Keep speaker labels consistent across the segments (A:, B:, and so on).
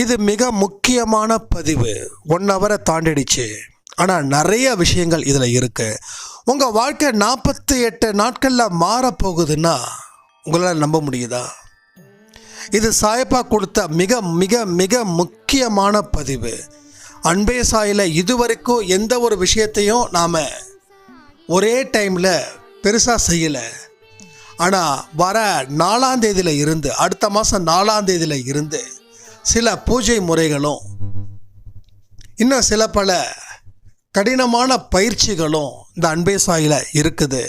A: இது மிக முக்கியமான பதிவு. 1 ஹவரை தாண்டிடுச்சு. ஆனால் நிறைய விஷயங்கள் இதில் இருக்குது. உங்கள் வாழ்க்கை 48 நாட்களில் மாறப்போகுதுன்னா உங்களால் நம்ப முடியுதா? இது சாயப்பா கொடுத்த மிக மிக மிக முக்கியமான பதிவு. அன்பே சாயில் இதுவரைக்கும் எந்த ஒரு விஷயத்தையும் நாம் ஒரே டைமில் பெருசாக செய்யலை. ஆனால் வர 4ஆம் தேதியில் இருந்து, அடுத்த மாதம் 4ஆம் தேதியில் இருந்து சில பூஜை முறைகளும் இன்னும் சில பல கடினமான பயிற்சிகளும் இந்த அன்பே சாயில் இருக்குது.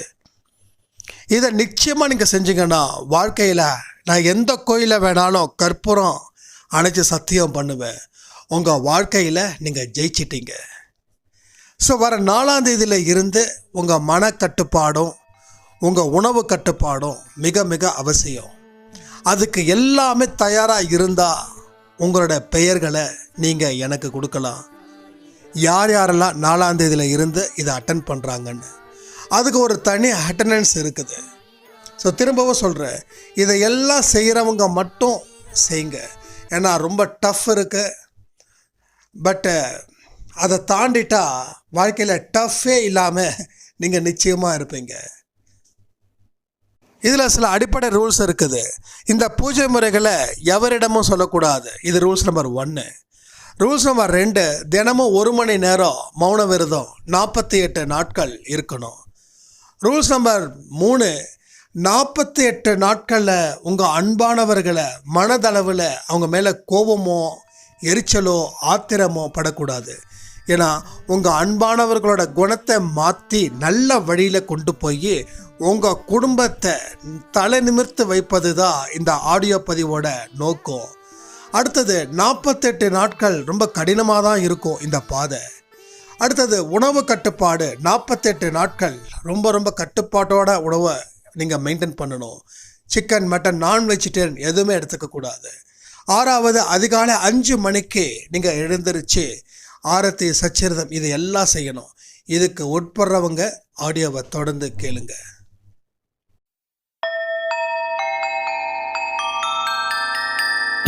A: இதை நிச்சயமாக நீங்கள் செஞ்சீங்கன்னா வாழ்க்கையில் நான் எந்த கோயிலை வேணாலும் கற்பூரம் அணைச்சி சத்தியம் பண்ணுவேன், உங்கள் வாழ்க்கையில் நீங்கள் ஜெயிச்சிட்டீங்க. ஸோ வர 4ஆம் தேதியில் இருந்து உங்கள் மனக்கட்டுப்பாடும் உங்கள் உணவு கட்டுப்பாடும் மிக மிக அவசியம். அதுக்கு எல்லாமே தயாராக இருந்தால் உங்களோட பெயர்களை நீங்கள் எனக்கு கொடுக்கலாம். யார் யாரெல்லாம் 4ஆம் தேதியில் இருந்து இதை அட்டன் பண்ணுறாங்கன்னு அதுக்கு ஒரு தனி அட்டண்டன்ஸ் இருக்குது. ஸோ திரும்பவும் சொல்கிறேன், இதையெல்லாம் செய்கிறவங்க மட்டும் செய்யுங்க. ஏன்னா ரொம்ப டஃப் இருக்குது. பட்டு அதை தாண்டிட்டா வாழ்க்கையில் டஃப்பே இல்லாமல் நீங்கள் நிச்சயமாக இருப்பீங்க. இதில் சில அடிப்படை ரூல்ஸ் இருக்குது. இந்த பூஜை முறைகளை எவரிடமும் சொல்லக்கூடாது. இது ரூல்ஸ் நம்பர் 1. ரூல்ஸ் நம்பர் 2, தினமும் 1 மணி நேரம் மௌன விரதம் 48 நாட்கள் இருக்கணும். ரூல்ஸ் நம்பர் 3, 48 நாட்களில் உங்கள் அன்பானவர்களை மனதளவில் அவங்க மேலே கோபமோ எரிச்சலோ ஆத்திரமோ படக்கூடாது. ஏன்னா உங்கள் அன்பானவர்களோட குணத்தை மாற்றி நல்ல வழியில் கொண்டு போய் உங்கள் குடும்பத்தை தலை நிமிர்த்து வைப்பது தான் இந்த ஆடியோ பதிவோட நோக்கம். அடுத்தது 48 நாட்கள் ரொம்ப கடினமாக தான் இருக்கும் இந்த பாதை. அடுத்தது உணவு கட்டுப்பாடு. 48 நாட்கள் ரொம்ப ரொம்ப கட்டுப்பாட்டோட உணவை நீங்கள் மெயின்டைன் பண்ணணும். சிக்கன், மட்டன், நான் வெஜிடேரியன் எதுவுமே எடுத்துக்கக்கூடாது. 6வது, அதிகாலை 5 மணிக்கு நீங்கள் எழுந்திருச்சு ஆரத்தி சச்சரிதம் இது எல்லாம் செய்யணும். இதுக்கு உட்படுறவங்க ஆடியோவை தொடர்ந்து கேளுங்க.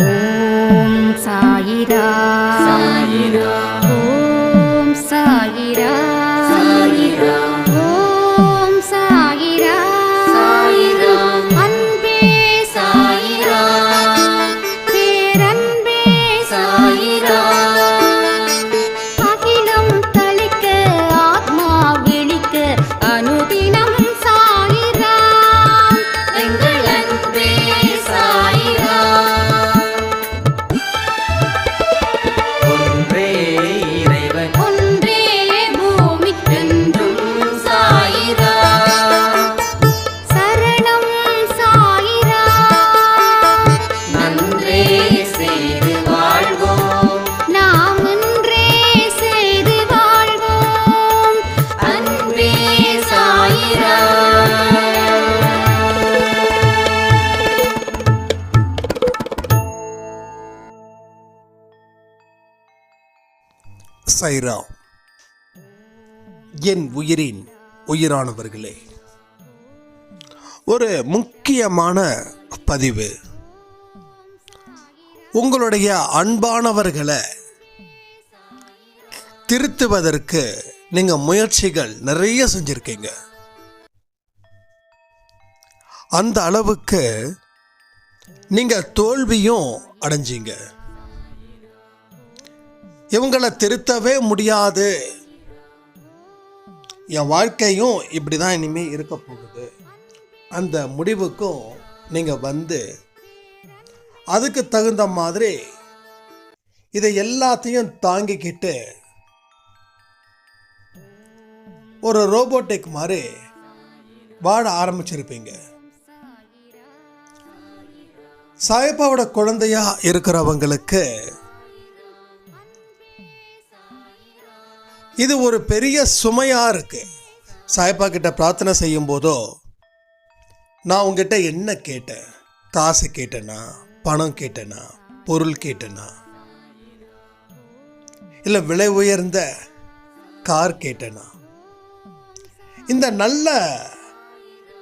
B: ஓம் சாயிரா சாயிரா, ஓம் சாயிரா சாயிரா, ஓம் சாயிரா சாயிரா, அன்பே சாயிரா, பேரன்பே சாயிரா, அகிலம் தளிக்க ஆத்மா விழிக்க அனுதினம் சாயிரா, எங்கள் அன்பே சாயிரா. ஒன்றே பூமிக்கென்றும் சாயிரா, சரணம் சாயிரா, நன்றே செய்து வாழ்வோம், நாம் ஒன்றே செய்து வாழ்வோம், அன்பே சாயிரா.
A: சைரா. என் உயிரின் உயிரானவர்களே, ஒரு முக்கியமான பதிவு. உங்களுடைய அன்பானவர்களை திருத்துவதற்கு நீங்கள் முயற்சிகள் நிறைய செஞ்சுருக்கீங்க. அந்த அளவுக்கு நீங்கள் தோல்வியும் அடைஞ்சீங்க. இவங்களை திருத்தவே முடியாது, என் வாழ்க்கையும் இப்படி தான் இனிமேல் இருக்க போகுது, அந்த முடிவுக்கும் நீங்கள் வந்து அதுக்கு தகுந்த மாதிரி இதை எல்லாத்தையும் தாங்கிக்கிட்டு ஒரு ரோபோட்டிக் மாதிரி வாழ ஆரம்பிச்சிருப்பீங்க. சாயப்பாவோட குழந்தையா இருக்கிறவங்களுக்கு இது ஒரு பெரிய சுமையாக இருக்கு. சாயப்பா கிட்ட பிரார்த்தனை செய்யும் போதோ நான் உங்ககிட்ட என்ன கேட்டேன்? காசு கேட்டேனா, பணம் கேட்டேனா, பொருள் கேட்டேனா, இல்லை விலை உயர்ந்த கார் கேட்டேனா? இந்த நல்ல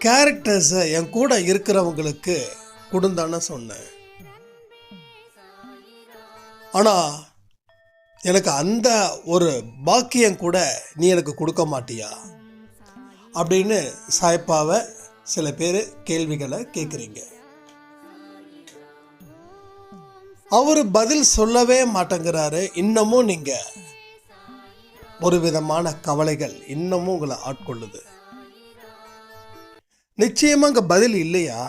A: கேரக்டர்ஸை என் கூட இருக்கிறவங்களுக்கு கொடுந்தான்னு சொன்னேன். ஆனால் எனக்கு அந்த ஒரு பாக்கியம் கூட நீ எனக்கு கொடுக்க மாட்டியா அப்படின்னு சாய்ப்பாவை சில பேர் கேள்விகளை கேட்குறீங்க. அவர் பதில் சொல்லவே மாட்டேங்கிறாரு. இன்னமும் நீங்கள் ஒரு விதமான கவலைகள் இன்னமும் உங்களை ஆட்கொள்ளுது. நிச்சயமாக அங்கே பதில் இல்லையா,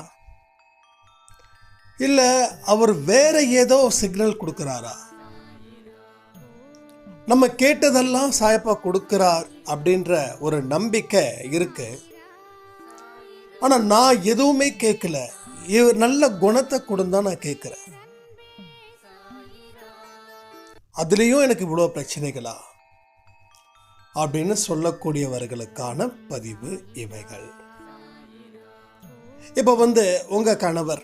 A: இல்லை அவர் வேற ஏதோ சிக்னல் கொடுக்குறாரா? நம்ம கேட்டதெல்லாம் சாயப்பா கொடுக்கிறார் அப்படின்ற ஒரு நம்பிக்கை இருக்கு. ஆனால் நான் எதுவுமே கேட்கல, இவர் நல்ல குணத்தை கொடுந்தா நான் கேட்குறேன். அதுலேயும் எனக்கு இவ்வளோ பிரச்சனைகளா அப்படின்னு சொல்லக்கூடியவர்களுக்கான பதிவு இவைகள். இப்போ உங்கள் கணவர்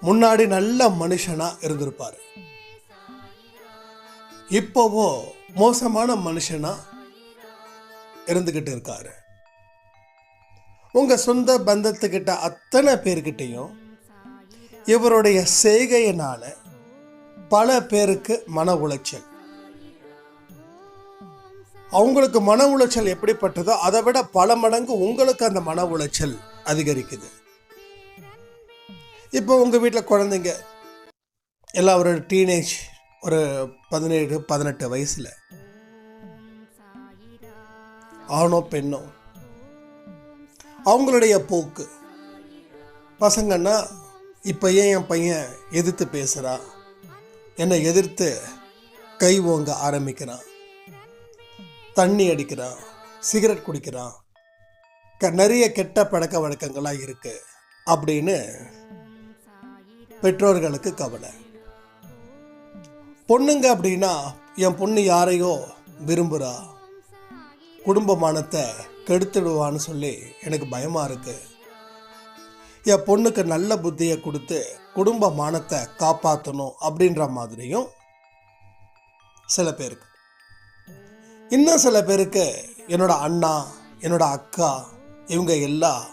A: முன்னாடி நல்ல மனுஷனாக இருந்திருப்பார், இப்போவோ மோசமான மனுஷனாக இருந்துக்கிட்டு இருக்காரு. உங்கள் சொந்த பந்தத்துக்கிட்ட அத்தனை பேர்கிட்டையும் இவருடைய செய்கையினால பல பேருக்கு மன உளைச்சல். அவங்களுக்கு மன உளைச்சல் எப்படிப்பட்டதோ அதை விட பல மடங்கு உங்களுக்கு அந்த மன உளைச்சல் அதிகரிக்குது. இப்போ உங்கள் வீட்டில் குழந்தைங்க எல்லாம் ஒரு டீனேஜ், ஒரு 17-18 வயசில், ஆணோ பெண்ணோ, அவங்களுடைய போக்கு, பசங்கன்னா இப்போ ஏன் என் பையன் எதிர்த்து பேசுகிறா, என்னை எதிர்த்து கை ஓங்க ஆரம்பிக்கிறான், தண்ணி அடிக்கிறான், சிகரெட் குடிக்கிறான், நிறைய கெட்ட பழக்க வழக்கங்களாக இருக்கு அப்படின்னு பெற்றோர்களுக்கு கவலை. பொண்ணுங்க அப்படின்னா என் பொண்ணு யாரையோ விரும்புகிறா, குடும்பமானத்தை கெடுத்துடுவான்னு சொல்லி எனக்கு பயமாக இருக்கு, என் பொண்ணுக்கு நல்ல புத்தியை கொடுத்து குடும்ப மானத்தை காப்பாற்றணும் அப்படின்ற மாதிரியும் சில பேருக்கு. இன்னும் சில பேருக்கு என்னோட அண்ணா, என்னோட அக்கா, இவங்க எல்லாம்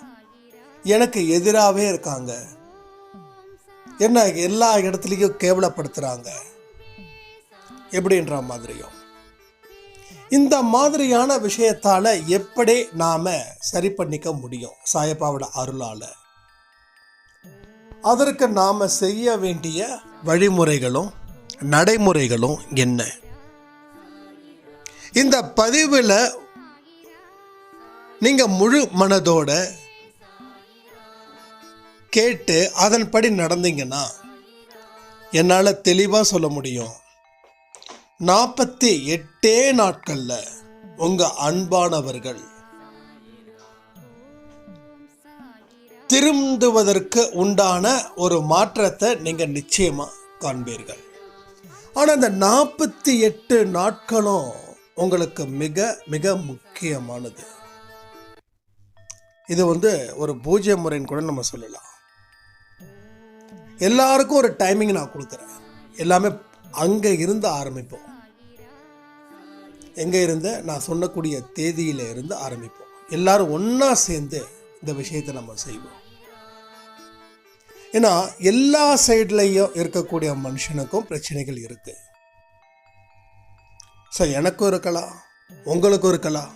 A: எனக்கு எதிராகவே இருக்காங்க, என்ன எல்லா இடத்துலையும் கேவலப்படுத்துகிறாங்க எப்படின்ற மாதிரியும். இந்த மாதிரியான விஷயத்தால் எப்படி நாம் சரி பண்ணிக்க முடியும் சாயப்பாவோட அருளால்? அதற்கு நாம் செய்ய வேண்டிய வழிமுறைகளும் நடைமுறைகளும் என்ன? இந்த பதிவில் நீங்கள் முழு மனதோட கேட்டு அதன்படி நடந்தீங்கன்னா என்னால் தெளிவாக சொல்ல முடியும், 48 நாட்களில் உங்கள் அன்பானவர்கள் திரும்புவதற்கு உண்டான ஒரு மாற்றத்தை நீங்கள் நிச்சயமாக காண்பீர்கள். ஆனால் இந்த 48 நாட்களும் உங்களுக்கு மிக மிக முக்கியமானது. இது ஒரு பூஜ்ய முறைன்னு கூட நம்ம சொல்லலாம். எல்லாருக்கும் ஒரு டைமிங் நான் கொடுக்குறேன். எல்லாமே அங்கே இருந்து ஆரம்பிப்போம். எங்கே இருந்து? நான் சொன்னக்கூடிய தேதியில இருந்து ஆரம்பிப்போம். எல்லாரும் ஒன்றா சேர்ந்து இந்த விஷயத்தை நம்ம செய்வோம். ஏன்னா எல்லா சைட்லையும் இருக்கக்கூடிய மனுஷனுக்கும் பிரச்சனைகள் இருக்கு. ஸோ எனக்கும் இருக்கலாம், உங்களுக்கும் இருக்கலாம்.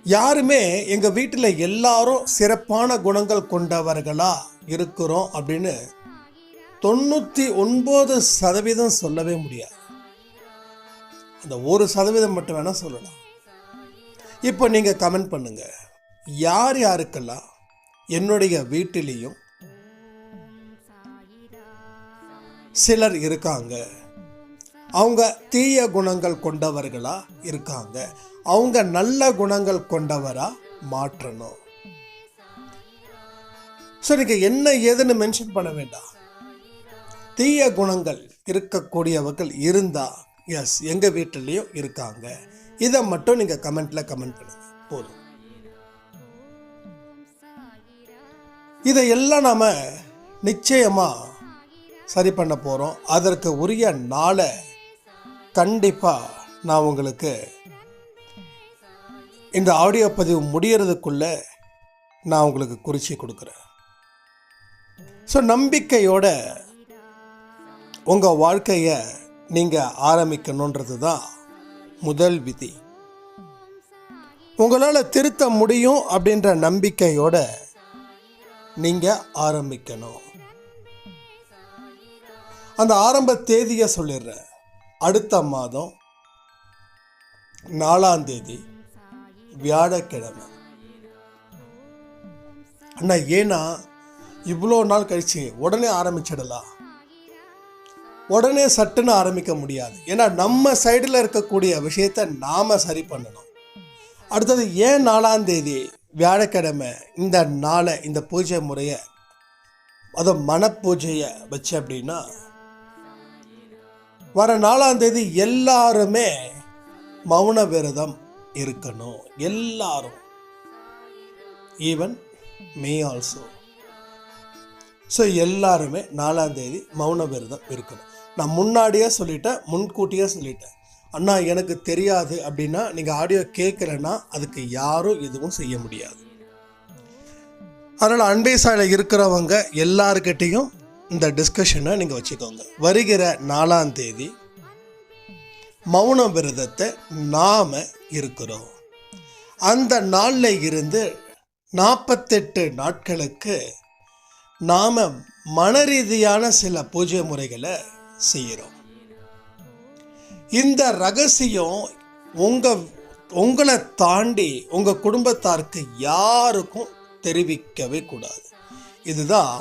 A: யாருமே எங்கள் வீட்டில் எல்லாரும் சிறப்பான குணங்கள் கொண்டவர்களா இருக்கிறோம் அப்படின்னு 99% சொல்லவே முடியாது. அந்த 1% மட்டும் வேணால் சொல்லலாம். இப்போ நீங்கள் கமெண்ட் பண்ணுங்க, யார் யாருக்கெல்லாம் என்னுடைய வீட்டிலையும் சிலர் இருக்காங்க, அவங்க தீய குணங்கள் கொண்டவர்களா இருக்காங்க, அவங்க நல்ல குணங்கள் கொண்டவரா மாற்றணும். ஸோ நீங்கள் என்ன ஏதுன்னு மென்ஷன் பண்ண வேண்டாம். தீய குணங்கள் இருக்கக்கூடியவர்கள் இருந்தா எஸ் எங்கள் வீட்டிலையும் இருக்காங்க, இதை மட்டும் நீங்கள் கமெண்ட்ல கமெண்ட் பண்ணுங்க போதும். இதையெல்லாம் நாம் நிச்சயமாக சரி பண்ண போகிறோம். அதற்கு உரிய நாளை கண்டிப்பாக நான் உங்களுக்கு இந்த ஆடியோ பதிவு முடியறதுக்குள்ளே நான் உங்களுக்கு குறித்து கொடுக்குறேன். ஸோ நம்பிக்கையோட உங்கள் வாழ்க்கையை நீங்கள் ஆரம்பிக்கணுன்றது தான் முதல் விதி. உங்களால் திருத்த முடியும் அப்படின்ற நம்பிக்கையோட நீங்கள் ஆரம்பிக்கணும். அந்த ஆரம்ப தேதியை சொல்லிடுறேன். அடுத்த மாதம் 4ஆம் தேதி வியாழக்கிழமை. அண்ணா ஏன்னா இவ்வளோ நாள் கழிச்சு உடனே ஆரம்பிச்சிடலாம்? உடனே சட்டுன்னு ஆரம்பிக்க முடியாது. ஏன்னா நம்ம சைடில் இருக்கக்கூடிய விஷயத்தை நாம் சரி பண்ணணும். அடுத்தது ஏன் 4ஆம் தேதி வியாழக்கிழமை இந்த நாளை, இந்த பூஜை முறையை, அதை மனப்பூஜையை வச்சு அப்படின்னா, வர 4ஆம் தேதி எல்லாருமே மௌன விரதம் இருக்கணும். எல்லாரும், ஈவன் மீ ஆல்சோ. ஸோ எல்லாருமே 4ஆம் தேதி மௌன விரதம் இருக்கணும். நான் முன்னாடியே சொல்லிட்டேன், முன்கூட்டியே சொல்லிட்டேன். அண்ணா எனக்கு தெரியாது அப்படின்னா நீங்கள் ஆடியோ கேட்கலன்னா அதுக்கு யாரும் எதுவும் செய்ய முடியாது. அதனால் அன்பே சாலையில் இருக்கிறவங்க எல்லாருக்கிட்டையும் இந்த டிஸ்கஷனை நீங்கள் வச்சுக்கோங்க. வருகிற 4ஆம் தேதி மௌன விரதத்தை நாம் இருக்கிறோம். அந்த நாளில் இருந்து 48 நாட்களுக்கு நாம் மனரீதியான சில பூஜை முறைகளை செய்கிறோம். இந்த ரகசியம் உங்களை தாண்டி உங்கள் குடும்பத்தாருக்கு யாருக்கும் தெரிவிக்கவே கூடாது. இதுதான்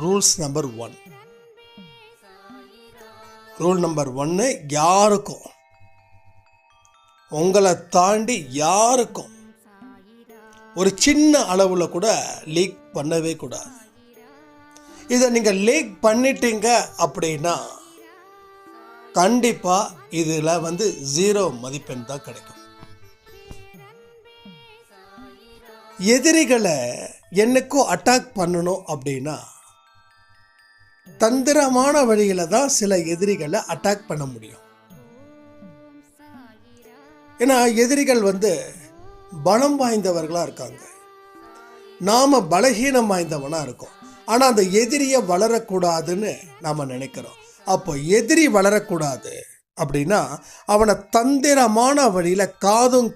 A: ரூல்ஸ் நம்பர் 1. ரூல் நம்பர் 1, யாருக்கும், உங்களை தாண்டி யாருக்கும் ஒரு சின்ன அளவில் கூட லீக் பண்ணவே கூடாது. இதை நீங்கள் லீக் பண்ணிட்டீங்க அப்படின்னா கண்டிப்பாக இதில் 0 மதிப்பெண் தான் கிடைக்கும். எதிரிகளை என்னைக்கும் அட்டாக் பண்ணணும் அப்படின்னா தந்திரமான வழியில் தான் சில எதிரிகளை அட்டாக் பண்ண முடியும். ஏன்னா எதிரிகள் பலம் வாய்ந்தவர்களாக இருக்காங்க, நாம் பலகீனம் வாய்ந்தவனாக இருக்கோம். ஆனால் அந்த எதிரியை வளரக்கூடாதுன்னு நாம் நினைக்கிறோம். அப்போ எதிரி வளரக்கூடாது அப்படின்னா அவனை தந்திரமான வழியில் காதும்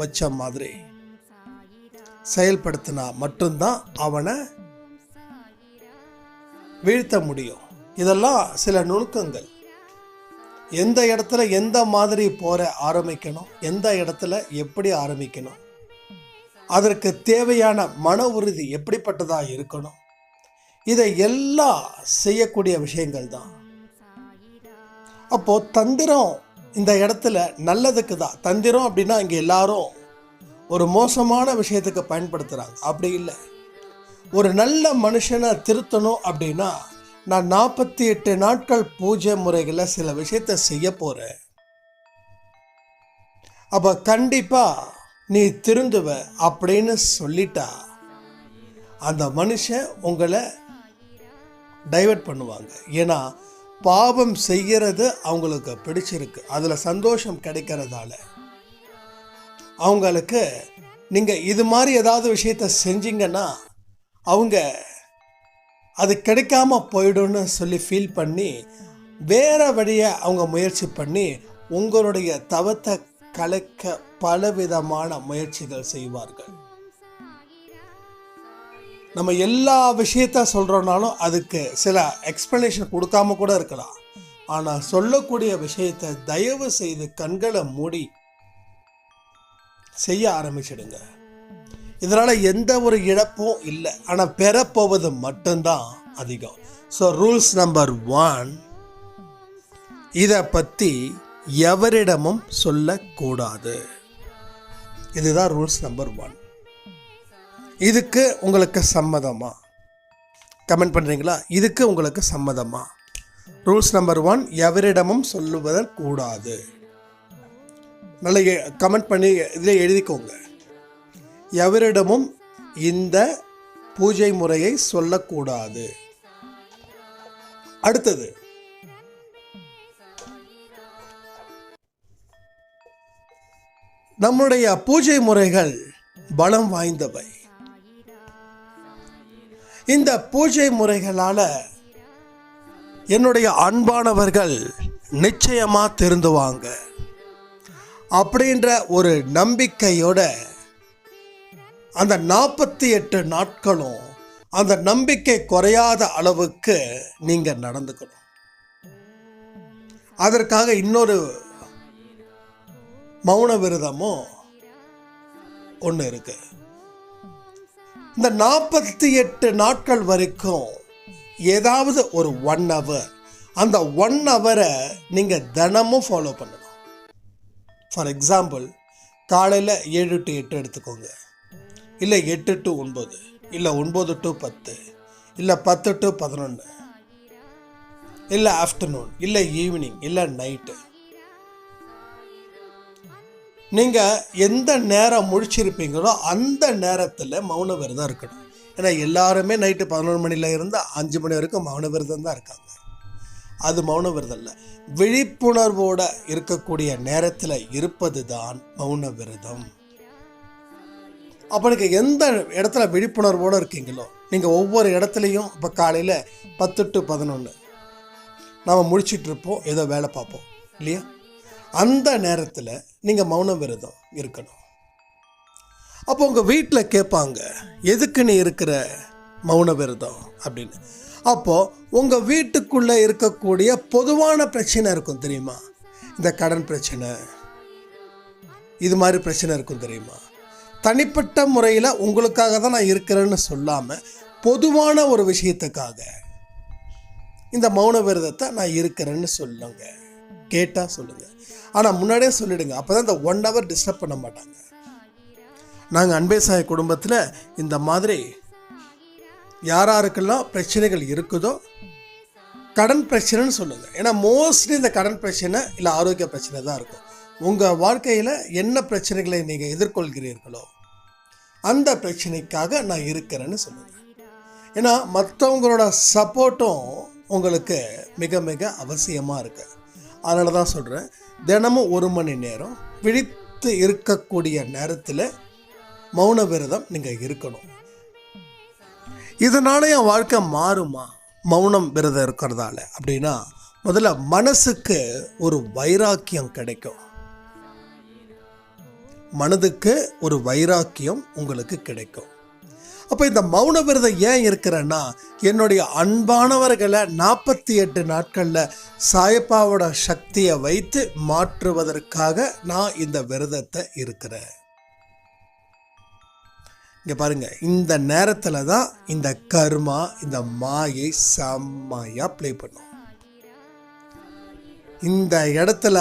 A: வச்ச மாதிரி செயல்படுத்தினா மட்டும்தான் அவனை வீழ்த்த முடியும். இதெல்லாம் சில நுணுக்கங்கள். எந்த இடத்துல எந்த மாதிரி போற ஆரம்பிக்கணும், எந்த இடத்துல எப்படி ஆரம்பிக்கணும், அதற்கு தேவையான மன உறுதி எப்படிப்பட்டதாக இருக்கணும், இதை எல்லாம் செய்யக்கூடிய விஷயங்கள் தான். அப்போ தந்திரம் இந்த இடத்துல நல்லதுக்கு தான். தந்திரம் அப்படின்னா இங்கே எல்லாரும் ஒரு மோசமான விஷயத்துக்கு பயன்படுத்துகிறாங்க. அப்படி இல்லை. ஒரு நல்ல மனுஷனை திருத்தணும் அப்படின்னா நான் 48 நாட்கள் பூஜை முறைகளில் சில விஷயத்தை செய்ய போகிறேன். அப்போ கண்டிப்பாக நீ திருந்துவ அப்படின்னு சொல்லிட்டா அந்த மனுஷன் உங்களை டைவர்ட் பண்ணுவாங்க. ஏன்னா பாவம் செய்கிறது அவங்களுக்கு பிடிச்சிருக்கு, அதில் சந்தோஷம் கிடைக்கிறதால அவங்களுக்கு நீங்கள் இது மாதிரி ஏதாவது விஷயத்த செஞ்சீங்கன்னா அவங்க அது கிடைக்காம போயிடும்னு சொல்லி ஃபீல் பண்ணி வேற வழியை அவங்க முயற்சி பண்ணி உங்களுடைய தவத்தை கலைக்க பலவிதமான முயற்சிகள் செய்வார்கள். நம்ம எல்லா விஷயத்த சொல்கிறோம்னாலும் அதுக்கு சில எக்ஸ்பிளனேஷன் கொடுக்காம கூட இருக்கலாம். ஆனால் சொல்லக்கூடிய விஷயத்தை தயவு செய்து கண்களை மூடி செய்ய ஆரம்பிச்சிடுங்க. இதனால் எந்த ஒரு இழப்பும் இல்லை, ஆனால் பெறப்போவது மட்டும்தான் அதிகம். ஸோ ரூல்ஸ் நம்பர் 1, இதை பற்றி எவரிடமும் சொல்லக்கூடாது. இதுதான் ரூல்ஸ் நம்பர் 1. இதுக்கு உங்களுக்கு சம்மதமா? கமெண்ட் பண்ணுறீங்களா? இதுக்கு உங்களுக்கு சம்மதமா? ரூல்ஸ் நம்பர் 1, எவரிடமும் சொல்லுவதற்கூடாது. நல்லா கமெண்ட் பண்ணி இதில் எழுதிக்கோங்க. எவரிடமும் இந்த பூஜை முறையை சொல்லக்கூடாது. அடுத்தது, நம்முடைய பூஜை முறைகள் பலம் வாய்ந்தவை. இந்த பூஜை முறைகளால் என்னுடைய அன்பானவர்கள் நிச்சயமாக திருந்துவாங்க அப்படின்ற ஒரு நம்பிக்கையோட அந்த 48 நாட்களும் அந்த நம்பிக்கை குறையாத அளவுக்கு நீங்கள் நடந்துக்கணும். அதற்காக இன்னொரு மௌன விரதமும் ஒன்று இருக்கு. இந்த 48 நாட்கள் வரைக்கும் ஏதாவது ஒரு 1 hour, அந்த 1 hour நீங்கள் தினமும் ஃபாலோ பண்ணணும். ஃபார் எக்ஸாம்பிள், காலையில் 7 to 8 எடுத்துக்கோங்க, இல்லை 8 to 9, இல்லை 9 to 10, இல்லை 10 to 11, இல்லை ஆஃப்டர்நூன், இல்லை ஈவினிங், இல்லை நைட்டு. நீங்கள் எந்த நேரம் முழிச்சிருப்பீங்களோ அந்த நேரத்தில் மௌன விரதம் இருக்கணும். ஏன்னா எல்லாருமே நைட்டு 11 மணியில் இருந்து 5 மணி வரைக்கும் மௌன விரதம் தான் இருக்காங்க. அது மௌன விரதம் இல்லை, விழிப்புணர்வோடு இருக்கக்கூடிய நேரத்தில் இருப்பது தான் மௌன விரதம். அப்போ நீங்கள் எந்த இடத்துல விழிப்புணர்வோடு இருக்கீங்களோ, நீங்கள் ஒவ்வொரு இடத்துலையும் இப்போ காலையில் 10 to 11 நாம் முழிச்சிட்ருப்போம், ஏதோ வேலை பார்ப்போம் இல்லையா, அந்த நேரத்தில் நீங்கள் மௌன விரதம் இருக்கணும். அப்போ உங்கள் வீட்டில் கேட்பாங்க, எதுக்கு நீ இருக்கிற மௌன விரதம் அப்படின்னு. அப்போது உங்கள் வீட்டுக்குள்ளே இருக்கக்கூடிய பொதுவான பிரச்சனை இருக்கும் தெரியுமா, இந்த கடன் பிரச்சனை, இது மாதிரி பிரச்சனை இருக்கும் தெரியுமா. தனிப்பட்ட முறையில் உங்களுக்காக தான் நான் இருக்கிறேன்னு சொல்லாமல் பொதுவான ஒரு விஷயத்துக்காக இந்த மௌன விரதத்தை நான் இருக்கிறேன்னு சொல்லுங்க. கேட்டால் சொல்லுங்கள், ஆனால் முன்னாடியே சொல்லிடுங்க. அப்போ தான் இந்த 1 hour டிஸ்டர்ப் பண்ண மாட்டாங்க. நாங்கள் அன்பே சாய் குடும்பத்தில் இந்த மாதிரி யாராருக்கெல்லாம் பிரச்சனைகள் இருக்குதோ, கடன் பிரச்சனைன்னு சொல்லுங்கள். ஏன்னா மோஸ்ட்லி இந்த கடன் பிரச்சனை இல்லை ஆரோக்கிய பிரச்சனை தான் இருக்கும். உங்கள் வாழ்க்கையில் என்ன பிரச்சனைகளை நீங்கள் எதிர்கொள்கிறீர்களோ அந்த பிரச்சனைக்காக நான் இருக்கிறேன்னு சொல்லுங்கள். ஏன்னா மற்றவங்களோட சப்போர்ட்டும் உங்களுக்கு மிக மிக அவசியமாக இருக்குது. அதனால தான் சொல்கிறேன், தினமும் 1 மணி நேரம் விழித்து இருக்கக்கூடிய நேரத்தில் மௌன விரதம் நீங்கள் இருக்கணும். இதனால என் வாழ்க்கை மாறுமா மௌனம் விரதம் இருக்கிறதால அப்படின்னா, முதல்ல மனசுக்கு ஒரு வைராக்கியம் கிடைக்கும். மனதுக்கு ஒரு வைராக்கியம் உங்களுக்கு கிடைக்கும். அப்போ இந்த மௌன விரதம் ஏன் இருக்கிறேன்னா, என்னுடைய அன்பானவர்களை 48 நாட்களில் சாயப்பாவோட சக்தியை வைத்து மாற்றுவதற்காக நான் இந்த விரதத்தை இருக்கிறேன். இங்கே பாருங்கள், இந்த நேரத்தில் தான் இந்த கர்மா, இந்த மாயை செம்மையாக ப்ளே பண்ணும். இந்த இடத்துல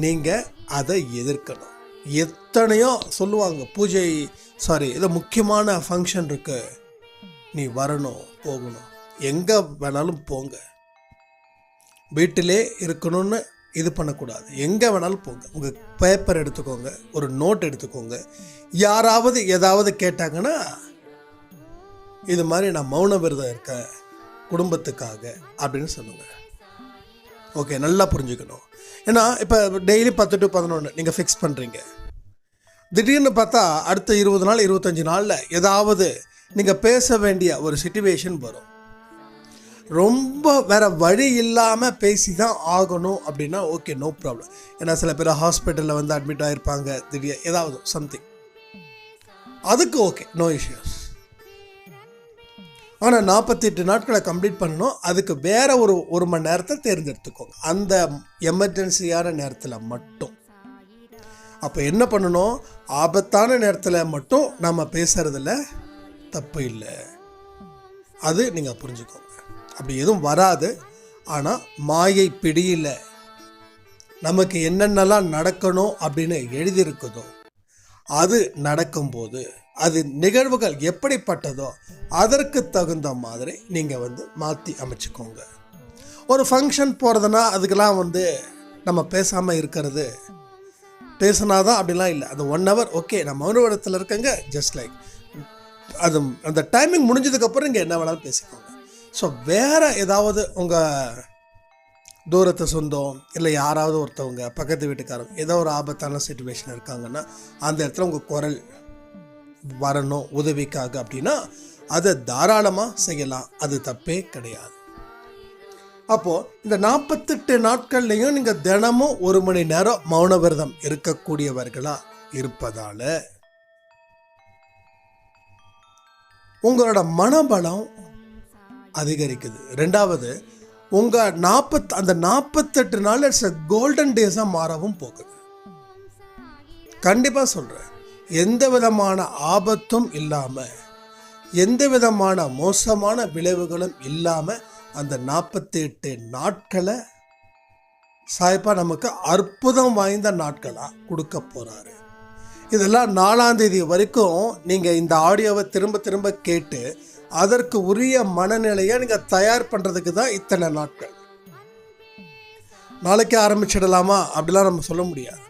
A: நீங்கள் அதை எதிர்க்கணும். எத்தனையோ சொல்லுவாங்க, பூஜை ஏதோ முக்கியமான ஃபங்க்ஷன் இருக்கு, நீ வரணும் போகணும், எங்கே வேணாலும் போங்க, வீட்டிலே இருக்கணும்னு இது பண்ணக்கூடாது, எங்கே வேணாலும் போங்க. உங்கள் பேப்பர் எடுத்துக்கோங்க, ஒரு நோட் எடுத்துக்கோங்க. யாராவது ஏதாவது கேட்டாங்கன்னா, இது மாதிரி நான் மௌன விரதம் இருக்கேன் குடும்பத்துக்காக அப்படின்னு சொல்லுங்கள். ஓகே, நல்லா புரிஞ்சுக்கணும். ஏன்னா இப்போ டெய்லி 10 to 11 நீங்கள் ஃபிக்ஸ் பண்ணுறீங்க. திடீர்னு பார்த்தா அடுத்த 20 நாள் 25 நாளில் ஏதாவது நீங்கள் பேச வேண்டிய ஒரு சிச்சுவேஷன் வரும். ரொம்ப வேறு வழி இல்லாமல் பேசி தான் ஆகணும் அப்படின்னா ஓகே, நோ ப்ராப்ளம். ஏன்னா சில பேர் ஹாஸ்பிட்டலில் வந்து அட்மிட் ஆகிருப்பாங்க, திடீர் ஏதாவது சம்திங், அதுக்கு ஓகே, நோ இஷ்யூஸ். ஆனால் 48 நாட்களை கம்ப்ளீட் பண்ணணும். அதுக்கு வேற ஒரு மணி நேரத்தை தேர்ந்தெடுத்துக்கோங்க, அந்த எமர்ஜென்சியான நேரத்தில் மட்டும். அப்போ என்ன பண்ணணும், ஆபத்தான நேரத்தில் மட்டும் நம்ம பேசுறதுல தப்பு இல்லை, அது நீங்கள் புரிஞ்சுக்கோங்க. அப்படி எதுவும் வராது. ஆனால் மாயை பிடியில் நமக்கு என்னென்னலாம் நடக்கணும் அப்படின்னு எழுதியிருக்குதோ அது நடக்கும்போது, அது நிகழ்வுகள் எப்படிப்பட்டதோ அதற்கு தகுந்த மாதிரி நீங்கள் வந்து மாற்றி அமைச்சுக்கோங்க. ஒரு ஃபங்க்ஷன் போகிறதுனா அதுக்கெல்லாம் வந்து நம்ம பேசாமல் இருக்கிறது, பேசினாதான் அப்படிலாம் இல்லை. அது 1 hour ஓகே, நான் மௌன விரதத்தில் இருக்கேங்க, ஜஸ்ட் லைக் அது அந்த டைமிங் முடிஞ்சதுக்கப்புறம் இங்கே என்ன வேணாலும் பேசிக்கோங்க. ஸோ வேறு ஏதாவது உங்கள் தூரத்து சொந்தம் இல்லை யாராவது ஒருத்தவங்க பக்கத்து வீட்டுக்காரங்க ஏதோ ஒரு ஆபத்தான சிச்சுவேஷன் இருக்காங்கன்னா அந்த இடத்துல உங்கள் குரல் வரணும் உதவிக்காக அப்படின்னா அதை தாராளமாக செய்யலாம், அது தப்பே கிடையாது. அப்போது இந்த 48 நாட்கள்லையும் நீங்கள் தினமும் 1 மணி நேரம் மௌன விரதம் இருக்கக்கூடியவர்களாக இருப்பதால் உங்களோட மனபலம் அதிகரிக்குது. ரெண்டாவது, உங்கள் அந்த 48 நாள் இட்ஸ் கோல்டன் டேஸாக மாறவும் போகுது. கண்டிப்பாக சொல்கிறேன், எந்த விதமான ஆபத்தும் இல்லாமல், எந்த விதமான மோசமான விளைவுகளும் இல்லாமல் அந்த 48 நாட்களை சாய்ப்பா நமக்கு அற்புதம் வாய்ந்த நாட்களாக கொடுக்க போகிறாரு. இதெல்லாம் 4ஆம் தேதி வரைக்கும் நீங்கள் இந்த ஆடியோவை திரும்ப திரும்ப கேட்டு அதற்கு உரிய மனநிலையை நீங்கள் தயார் பண்ணுறதுக்கு தான் இத்தனை நாட்கள். நாளைக்கே ஆரம்பிச்சிடலாமா அப்படிலாம் நம்ம சொல்ல முடியாது.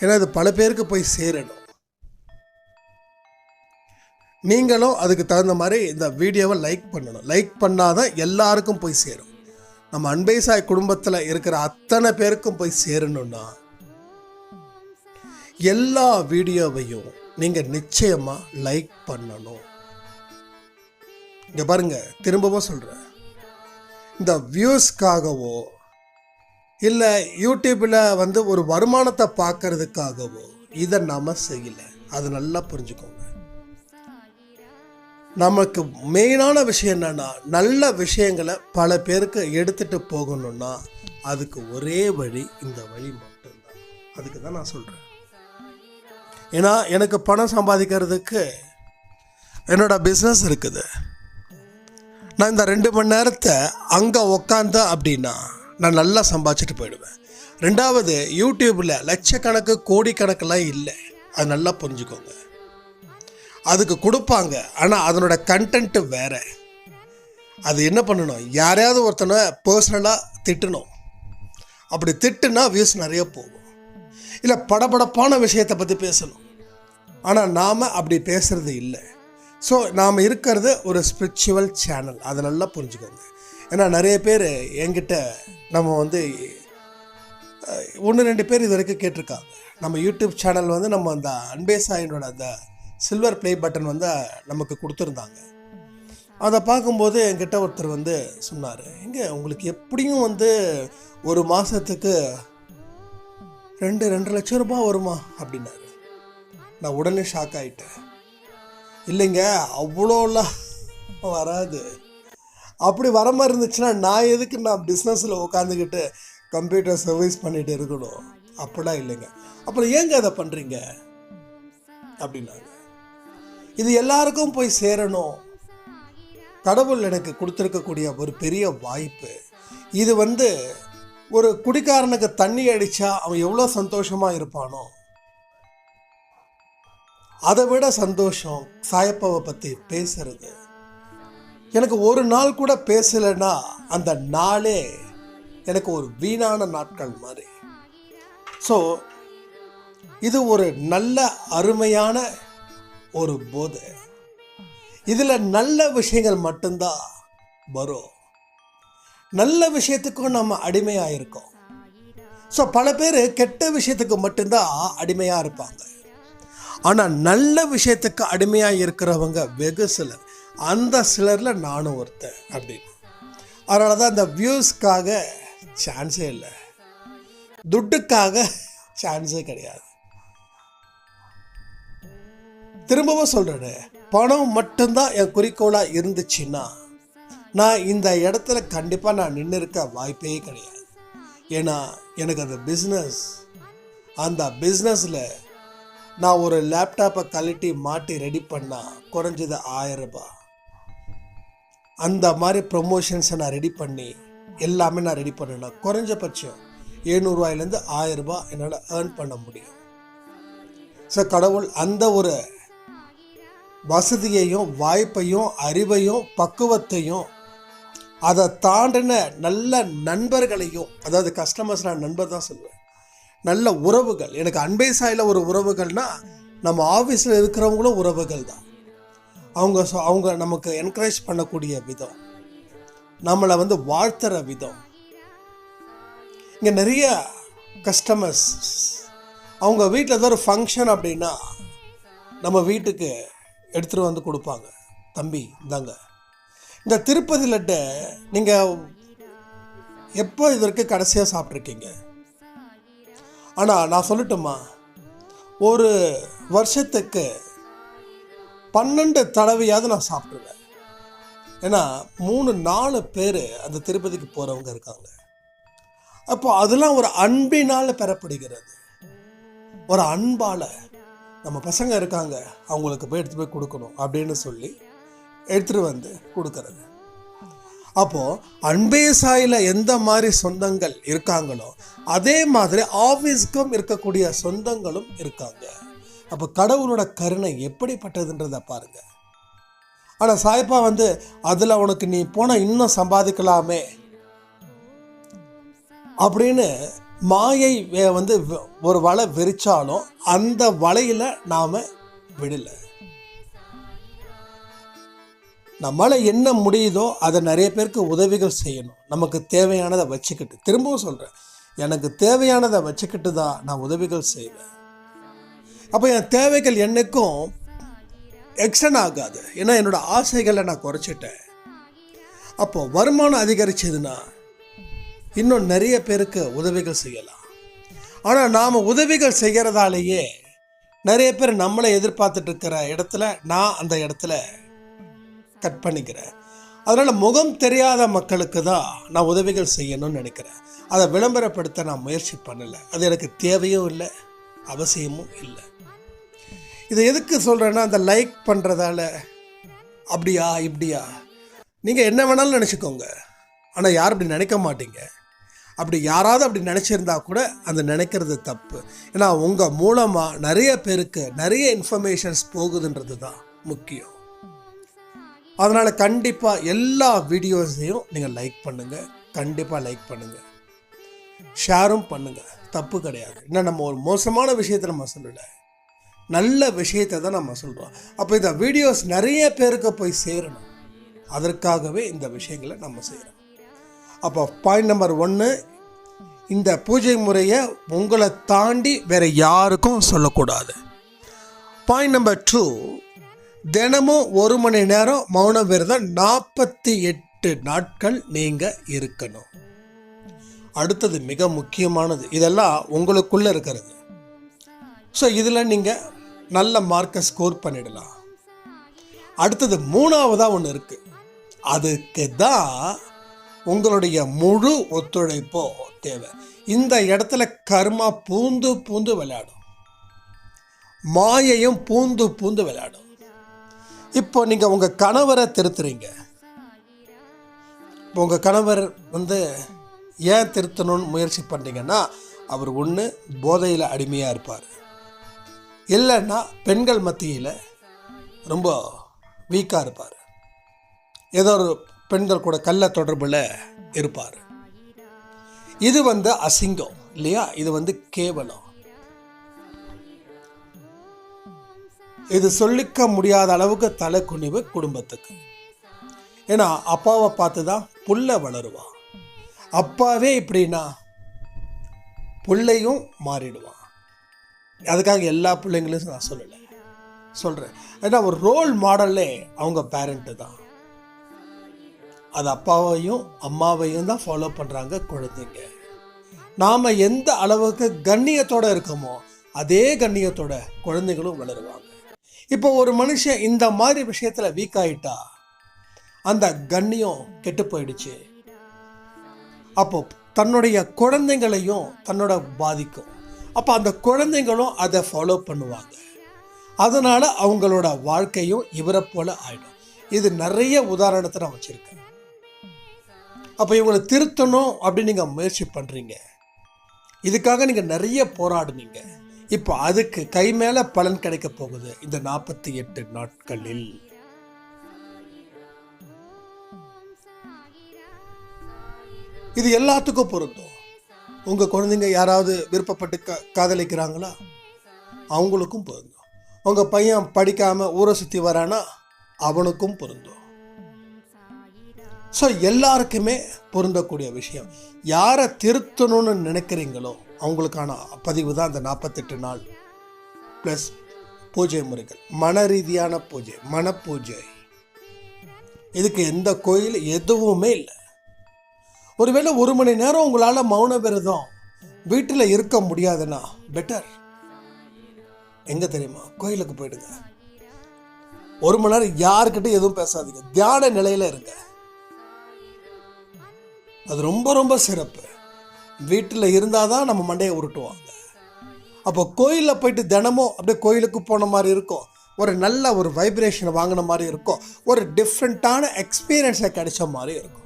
A: ஏன்னா இது பல பேருக்கு போய் சேரணும். நீங்களும் அதுக்கு தகுந்த மாதிரி இந்த வீடியோவை லைக் பண்ணணும். லைக் பண்ணாதான் எல்லாருக்கும் போய் சேரும். நம்ம அன்பே சாய் குடும்பத்தில் இருக்கிற அத்தனை பேருக்கும் போய் சேரணும்னா எல்லா வீடியோவையும் நீங்கள் நிச்சயமாக லைக் பண்ணணும். இங்கே பாருங்க, திரும்பவும் சொல்கிறேன், இந்த வியூஸ்க்காகவோ இல்லை யூடியூப்பில் ஒரு வருமானத்தை பார்க்கறதுக்காகவோ இதை நாம் செய்யலை. அது நல்லா புரிஞ்சுக்கோங்க. நமக்கு மெயினான விஷயம் என்னென்னா, நல்ல விஷயங்களை பல பேருக்கு எடுத்துகிட்டு போகணுன்னா அதுக்கு ஒரே வழி இந்த வழி மட்டும்தான். அதுக்கு தான் நான் சொல்கிறேன். ஏன்னா எனக்கு பணம் சம்பாதிக்கிறதுக்கு என்னோட பிஸ்னஸ் இருக்குது. நான் இந்த 2 மணி நேரத்தை அங்கே உக்காந்தேன் அப்படின்னா நான் நல்லா சம்பாதிச்சுட்டு போயிடுவேன். ரெண்டாவது, யூடியூப்பில் லட்சக்கணக்கு கோடிக்கணக்கெல்லாம் இல்லை. அது நல்லா புரிஞ்சுக்கோங்க. அதுக்கு கொடுப்பாங்க, ஆனால் அதனோட கண்டென்ட்டு வேறு. அது என்ன பண்ணணும், யாரையாவது ஒருத்தனை பர்சனலாக திட்டணும். அப்படி திட்டுனா வியூஸ் நிறைய போகும். இல்லை படபடப்பான விஷயத்தை பற்றி பேசணும். ஆனால் நாம் அப்படி பேசுகிறது இல்லை. ஸோ நாம் இருக்கிறது ஒரு ஸ்பிரிச்சுவல் சேனல். அதை நல்லா புரிஞ்சுக்கோங்க. ஏன்னா நிறைய பேர் என்கிட்ட நம்ம 1-2 பேர் இது வரைக்கும் கேட்டிருக்காங்க. நம்ம யூடியூப் சேனல் நம்ம அந்த அன்பே சாயினோட அந்த சில்வர் ப்ளே பட்டன் நமக்கு கொடுத்துருந்தாங்க. அதை பார்க்கும்போது என்கிட்ட ஒருத்தர் சொன்னார், எங்கே உங்களுக்கு எப்படியும் ஒரு மாதத்துக்கு 2-2.5 லட்சம் ரூபாய் வருமா அப்படின்னாரு. நான் உடனே ஷாக் ஆகிட்டேன். இல்லைங்க, அவ்வளோலாம் வராது. அப்படி வர மாதிரி இருந்துச்சுன்னா நான் பிஸ்னஸில் உட்காந்துக்கிட்டு கம்ப்யூட்டர் சர்வீஸ் பண்ணிகிட்டு இருக்கணும். அப்படிலாம் இல்லைங்க. அப்புறம் ஏங்க அதை பண்ணுறீங்க அப்படின்னாங்க. இது எல்லாருக்கும் போய் சேரணும். கடவுள் எனக்கு கொடுத்துருக்கக்கூடிய ஒரு பெரிய வாய்ப்பு இது. ஒரு குடிக்காரனுக்கு தண்ணி அடித்தா அவன் எவ்வளோ சந்தோஷமாக இருப்பானோ, அதை விட சந்தோஷம் சாயப்பாவை பற்றி பேசுறது. எனக்கு ஒரு நாள் கூட பேசலைன்னா அந்த நாளே எனக்கு ஒரு வீணான நாட்கள் மாதிரி. ஸோ இது ஒரு நல்ல அருமையான ஒரு போதை. இதில் நல்ல விஷயங்கள் மட்டும்தான் வரும். நல்ல விஷயத்துக்கும் நம்ம அடிமையாக இருக்கோம். ஸோ பல பேர் கெட்ட விஷயத்துக்கு மட்டும்தான் அடிமையாக இருப்பாங்க. ஆனால் நல்ல விஷயத்துக்கு அடிமையாக இருக்கிறவங்க வெகு சிலர். அந்த சிலரில் நானும் ஒருத்தன் அப்படின்னு. அதனால தான் இந்த வியூஸ்க்காக சான்ஸே இல்லை, துட்டுக்காக சான்ஸே கிடையாது. திரும்பவும் சொல்கிறேன், பணம் மட்டும்தான் என் குறிக்கோளாக இருந்துச்சுன்னா நான் இந்த இடத்துல கண்டிப்பாக நான் நின்று இருக்க வாய்ப்பே கிடையாது. ஏன்னா எனக்கு அந்த பிஸ்னஸில் நான் ஒரு லேப்டாப்பை கழட்டி மாட்டி ரெடி பண்ணால் குறைஞ்சது 1000 ரூபாய். அந்த மாதிரி ப்ரொமோஷன்ஸை நான் ரெடி பண்ணி எல்லாமே நான் ரெடி பண்ணேன்னா குறைஞ்சபட்சம் 700 ரூபாயிலேருந்து 1000 ரூபாய் என்னால் ஏர்ன் பண்ண முடியும். ஸோ கடவுள் அந்த ஒரு வசதியையும் வாய்ப்பையும் அறிவையும் பக்குவத்தையும் அதை தாண்டின நல்ல நண்பர்களையும், அதாவது கஸ்டமர்ஸ் நான் நண்பர் தான் சொல்லுவேன், நல்ல உறவுகள். எனக்கு அன்பே சாயில் ஒரு உறவுகள்னா நம்ம ஆஃபீஸில் இருக்கிறவங்களும் உறவுகள் தான். அவங்க நமக்கு என்கரேஜ் பண்ணக்கூடிய விதம், நம்மளை வாழ்த்துற விதம். இங்கே நிறைய கஸ்டமர்ஸ் அவங்க வீட்டில் ஏதோ ஒரு ஃபங்க்ஷன் அப்படின்னா நம்ம வீட்டுக்கு எடுத்துகிட்டு வந்து கொடுப்பாங்க. தம்பி இந்தாங்க, இந்த திருப்பதி லட்டை நீங்கள் எப்போ இது வரைக்கும் கடைசியாக சாப்பிட்ருக்கீங்க? ஆனால் நான் சொல்லட்டுமா, ஒரு வருஷத்துக்கு 12 தடவையாவது நான் சாப்பிட்ருவேன். ஏன்னா 3-4 பேர் அந்த திருப்பதிக்கு போகிறவங்க இருக்காங்க. அப்போ அதெல்லாம் ஒரு அன்பினால் பெறப்படுகிறது. ஒரு அன்பால் நம்ம பசங்க இருக்காங்க, அவங்களுக்கு போய் எடுத்து போய் கொடுக்கணும் அப்படின்னு சொல்லி எடுத்துகிட்டு வந்து கொடுக்கறது. அப்போது அன்பே சாயில் எந்த மாதிரி சொந்தங்கள் இருக்காங்களோ அதே மாதிரி ஆஃபீஸ்க்கும் இருக்கக்கூடிய சொந்தங்களும் இருக்காங்க. அப்போ கடவுளோட கருணை எப்படிப்பட்டதுன்றதை பாருங்க. ஆனால் சாய்ப்பா வந்து அதில் உனக்கு நீ போனால் இன்னும் சம்பாதிக்கலாமே அப்படின்னு மாயை வந்து ஒரு வலை விரிச்சாலும் அந்த வலையில் நாம் விடலை. நம்மளால் என்ன முடியுதோ அதை நிறைய பேருக்கு உதவிகள் செய்யணும். நமக்கு தேவையானதை வச்சுக்கிட்டு, திரும்பவும் சொல்கிறேன், எனக்கு தேவையானதை வச்சுக்கிட்டு தான் நான் உதவிகள் செய்வேன். அப்போ என் தேவைகள் என்னைக்கும் எக்ஸ்டன் ஆகாது. ஏன்னா என்னோடய ஆசைகளை நான் குறைச்சிட்டேன். அப்போது வருமானம் அதிகரிச்சதுன்னா இன்னும் நிறைய பேருக்கு உதவிகள் செய்யலாம். ஆனால் நாம் உதவிகள் செய்கிறதாலேயே நிறைய பேர் நம்மளை எதிர்பார்த்துட்டு இருக்கிற இடத்துல நான் அந்த இடத்துல கட் பண்ணிக்கிறேன். அதனால் முகம் தெரியாத மக்களுக்கு தான் நான் உதவிகள் செய்யணும்னு நினைக்கிறேன். அதை விளம்பரப்படுத்த நான் முயற்சி பண்ணலை. அது எனக்கு தேவையும் இல்லை, அவசியமும் இல்லை. இதை எதுக்கு சொல்கிறேன்னா, அந்த லைக் பண்ணுறதால அப்படியா இப்படியா நீங்கள் என்ன வேணாலும் நினச்சிக்கோங்க. ஆனால் யாரும் அப்படி நினைக்க மாட்டீங்க. அப்படி யாராவது அப்படி நினச்சிருந்தா கூட அந்த நினைக்கிறது தப்பு. ஏன்னா உங்கள் மூலமாக நிறைய பேருக்கு நிறைய இன்ஃபர்மேஷன்ஸ் போகுதுன்றது தான் முக்கியம். அதனால் கண்டிப்பாக எல்லா வீடியோஸையும் நீங்கள் லைக் பண்ணுங்கள். கண்டிப்பாக லைக் பண்ணுங்கள், ஷேரும் பண்ணுங்கள், தப்பு கிடையாது. இன்னும் நம்ம ஒரு மோசமான விஷயத்தை நம்ம சொல்லலை, நல்ல விஷயத்தை தான் நம்ம சொல்கிறோம். அப்போ இந்த வீடியோஸ் நிறைய பேருக்கு போய் சேரணும். அதற்காகவே இந்த விஷயங்களை நம்ம செய்கிறோம். அப்போ பாயிண்ட் நம்பர் 1, இந்த பூஜை முறையை உங்களை தாண்டி வேறு யாருக்கும் சொல்லக்கூடாது. பாயிண்ட் நம்பர் 2, தினமும் 1 மணி நேரம் மௌன விரதம் 48 நாட்கள் நீங்கள் இருக்கணும். அடுத்தது மிக முக்கியமானது, இதெல்லாம் உங்களுக்குள்ளே இருக்கிறது. ஸோ இதில் நீங்கள் நல்ல மார்க்கை ஸ்கோர் பண்ணிடலாம். அடுத்தது 3ஆவதாக ஒன்று இருக்குது. அதுக்கு தான் உங்களுடைய முழு ஒத்துழைப்போ தேவை. இந்த இடத்துல கர்மா பூந்து பூந்து விளையாடும், மாயையும் பூந்து பூந்து விளையாடும். இப்போ நீங்கள் உங்கள் கணவரை திருத்துறீங்க. உங்கள் கணவர் வந்து ஏன் திருத்தணும்னு முயற்சி பண்ணுறீங்கன்னா, அவர் ஒன்று போதையில் அடிமையாக இருப்பார், இல்லைன்னா பெண்கள் மத்தியில் ரொம்ப வீக்காக இருப்பார், ஏதோ ஒரு பெண்கள் கூட கள்ள தொடர்பில் இருப்பார். இது வந்து அசிங்கம் இல்லையா? இது வந்து கேவலம். இது சொல்லிக்க முடியாத அளவுக்கு தலை குனிவு குடும்பத்துக்கு. ஏன்னா அப்பாவை பார்த்து தான் புள்ள வளருவான். அப்பாவே இப்படின்னா பிள்ளையும் மாறிடுவான். அதுக்காக எல்லா பிள்ளைங்களையும் நான் சொல்லலை, சொல்கிறேன். ஏன்னா ஒரு ரோல் மாடல்லே அவங்க பேரண்ட்டு தான். அது அப்பாவையும் அம்மாவையும் தான் ஃபாலோ பண்ணுறாங்க குழந்தைங்க. நாம் எந்த அளவுக்கு கண்ணியத்தோடு இருக்கோமோ அதே கண்ணியத்தோட குழந்தைகளும் வளருவாங்க. இப்போ ஒரு மனுஷன் இந்த மாதிரி விஷயத்தில் வீக் ஆகிட்டா அந்த கண்ணியம் கெட்டு போயிடுச்சு. அப்போ தன்னுடைய குழந்தைங்களையும் தன்னோட பாதிக்கும். அப்போ அந்த குழந்தைங்களும் அதை ஃபாலோ பண்ணுவாங்க. அதனால் அவங்களோட வாழ்க்கையும் இவரை போல் ஆகிடும். இது நிறைய உதாரணத்தை நான் வச்சுருக்கேன். அப்போ இவங்களை திருத்தணும் அப்படின்னு நீங்கள் முயற்சி பண்ணுறீங்க. இதுக்காக நீங்கள் நிறைய போராடுனீங்க. இப்போ அதுக்கு கை மேலே பலன் கிடைக்க போகுது இந்த 48 நாட்களில். இது எல்லாத்துக்கும் பொருந்தும். உங்கள் குழந்தைங்க யாராவது விருப்பப்பட்டு காதலிக்கிறாங்களா, அவங்களுக்கும் பொருந்தும். உங்கள் பையன் படிக்காமல் ஊரை சுற்றி வரானா அவனுக்கும் பொருந்தும். ஸோ எல்லாருக்குமே பொருந்தக்கூடிய விஷயம். யாரை திருத்தணும்னு நினைக்கிறீங்களோ அவங்களுக்கான பதிவு தான் இந்த 48 நாள் ப்ளஸ் பூஜை முறைகள், மன ரீதியான பூஜை, மனப்பூஜை. இதுக்கு எந்த கோயில் எதுவுமே இல்லை. ஒருவேளை 1 மணி நேரம் உங்களால் மௌன விரதம் வீட்டில் இருக்க முடியாதுன்னா பெட்டர் எங்கே தெரியுமா? கோயிலுக்கு போயிடுங்க. 1 மணி நேரம் யாருக்கிட்ட எதுவும் பேசாதீங்க, தியான நிலையில் இருங்க. அது ரொம்ப ரொம்ப சிறப்பு. வீட்டில் இருந்தால் தான் நம்ம மண்டையை உருட்டுவாங்க. அப்போ கோயிலில் போயிட்டு தினமும் அப்படியே கோயிலுக்கு போன மாதிரி இருக்கும், ஒரு நல்ல ஒரு வைப்ரேஷனை வாங்கின மாதிரி இருக்கும், ஒரு டிஃப்ரெண்ட்டான எக்ஸ்பீரியன்ஸை கிடைச்ச மாதிரி இருக்கும்.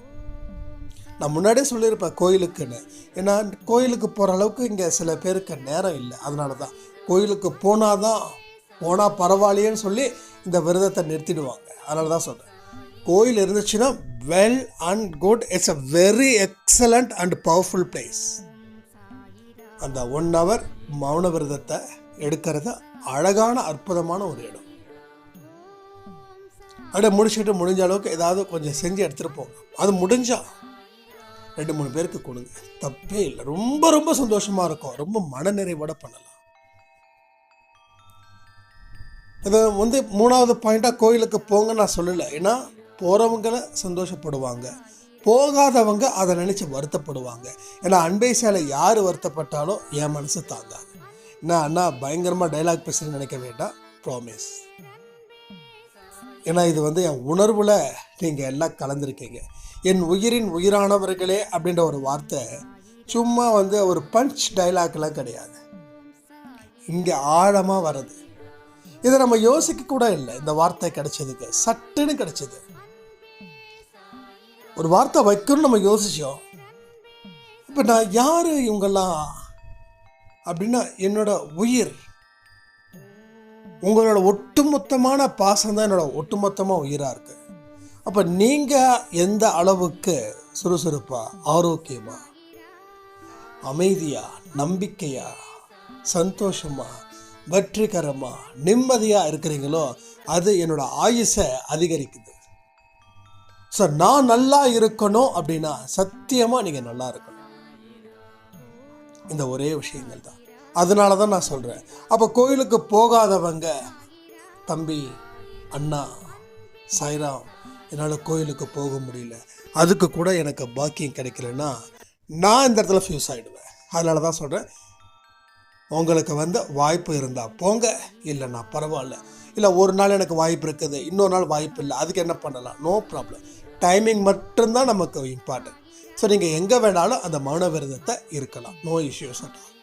A: நான் முன்னாடியே சொல்லியிருப்பேன் கோயிலுக்குன்னு. ஏன்னா கோயிலுக்கு போகிற அளவுக்கு இங்கே சில பேருக்கு நேரம் இல்லை. அதனால தான் கோயிலுக்கு போனால் பரவாயில்லையேன்னு சொல்லி இந்த விரதத்தை நிறுத்திடுவாங்க. அதனால தான் சொல்கிறேன், கோயில் இருந்துச்சுன்னா well and good, it's a very excellent and powerful place. அந்த 1 hour மௌன விரதத்தை எடுக்கிறது அழகான அற்புதமான ஒரு இடம். அப்படியே முடிச்சுட்டு முடிஞ்ச அளவுக்கு ஏதாவது கொஞ்சம் செஞ்சு எடுத்துகிட்டு போங்க. அது முடிஞ்சா 2-3 பேருக்கு கொடுங்க, தப்பே இல்லை. ரொம்ப ரொம்ப சந்தோஷமாக இருக்கும், ரொம்ப மனநிறைவோட பண்ணலாம். இதை 3வது பாயிண்டாக கோயிலுக்கு போங்க நான் சொல்லலை. ஏன்னா போகிறவங்களை சந்தோஷப்படுவாங்க, போகாதவங்க அதை நினச்சி வருத்தப்படுவாங்க. ஏன்னா அன்பை சேலை யார் வருத்தப்பட்டாலும் என் மனசு தாங்காது. நான் அண்ணா பயங்கரமாக டைலாக் பேசுன்னு நினைக்க வேண்டாம், ப்ராமிஸ். ஏன்னா இது என் உணர்வில் நீங்கள் எல்லாம் கலந்துருக்கீங்க. என் உயிரின் உயிரானவர்களே அப்படின்ற ஒரு வார்த்தை சும்மா ஒரு பஞ்ச் டைலாக்லாம் கிடையாது, இங்கே ஆழமாக வருது. இதை நம்ம யோசிக்க கூட இல்லை. இந்த வார்த்தை கிடைச்சதுக்கு சட்டுன்னு கிடைச்சது. ஒரு வார்த்தை வைக்கணும்னு நம்ம யோசிச்சோம். இப்போ நான் யார் இவங்கெல்லாம் அப்படின்னா, என்னோட உயிர், உங்களோட ஒட்டுமொத்தமான பாசம் தான் என்னோட ஒட்டுமொத்தமாக உயிராக இருக்கு. அப்போ நீங்கள் எந்த அளவுக்கு சுறுசுறுப்பாக, ஆரோக்கியமாக, அமைதியாக, நம்பிக்கையாக, சந்தோஷமாக, வெற்றிகரமாக, நிம்மதியாக இருக்கிறீங்களோ அது என்னோட ஆயுசை அதிகரிக்குது. ஸோ நான் நல்லா இருக்கணும் அப்படின்னா சத்தியமாக நீங்கள் நல்லா இருக்கணும். இந்த ஒரே விஷயங்கள் தான். அதனால தான் நான் சொல்கிறேன். அப்போ கோயிலுக்கு போகாதவங்க, தம்பி, அண்ணா, சாய்ராம், என்னால் கோயிலுக்கு போக முடியல, அதுக்கு கூட எனக்கு பாக்கியம் கிடைக்கலன்னா நான் இந்த இடத்துல ஃபியூஸ் ஆகிடுவேன். அதனால தான் சொல்கிறேன், உங்களுக்கு வாய்ப்பு இருந்தால் போங்க, இல்லைன்னா பரவாயில்ல. இல்லை ஒரு நாள் எனக்கு வாய்ப்பு இருக்குது, இன்னொரு நாள் வாய்ப்பு இல்லை, அதுக்கு என்ன பண்ணலாம்? No problem. டைமிங் மட்டும்தான் நமக்கு இம்பார்ட்டன்ட். ஸோ நீங்கள் எங்கே வேணாலும் அந்த மௌன விரதத்தை இருக்கலாம், நோ இஷ்யூஸ் அட் ஆல்.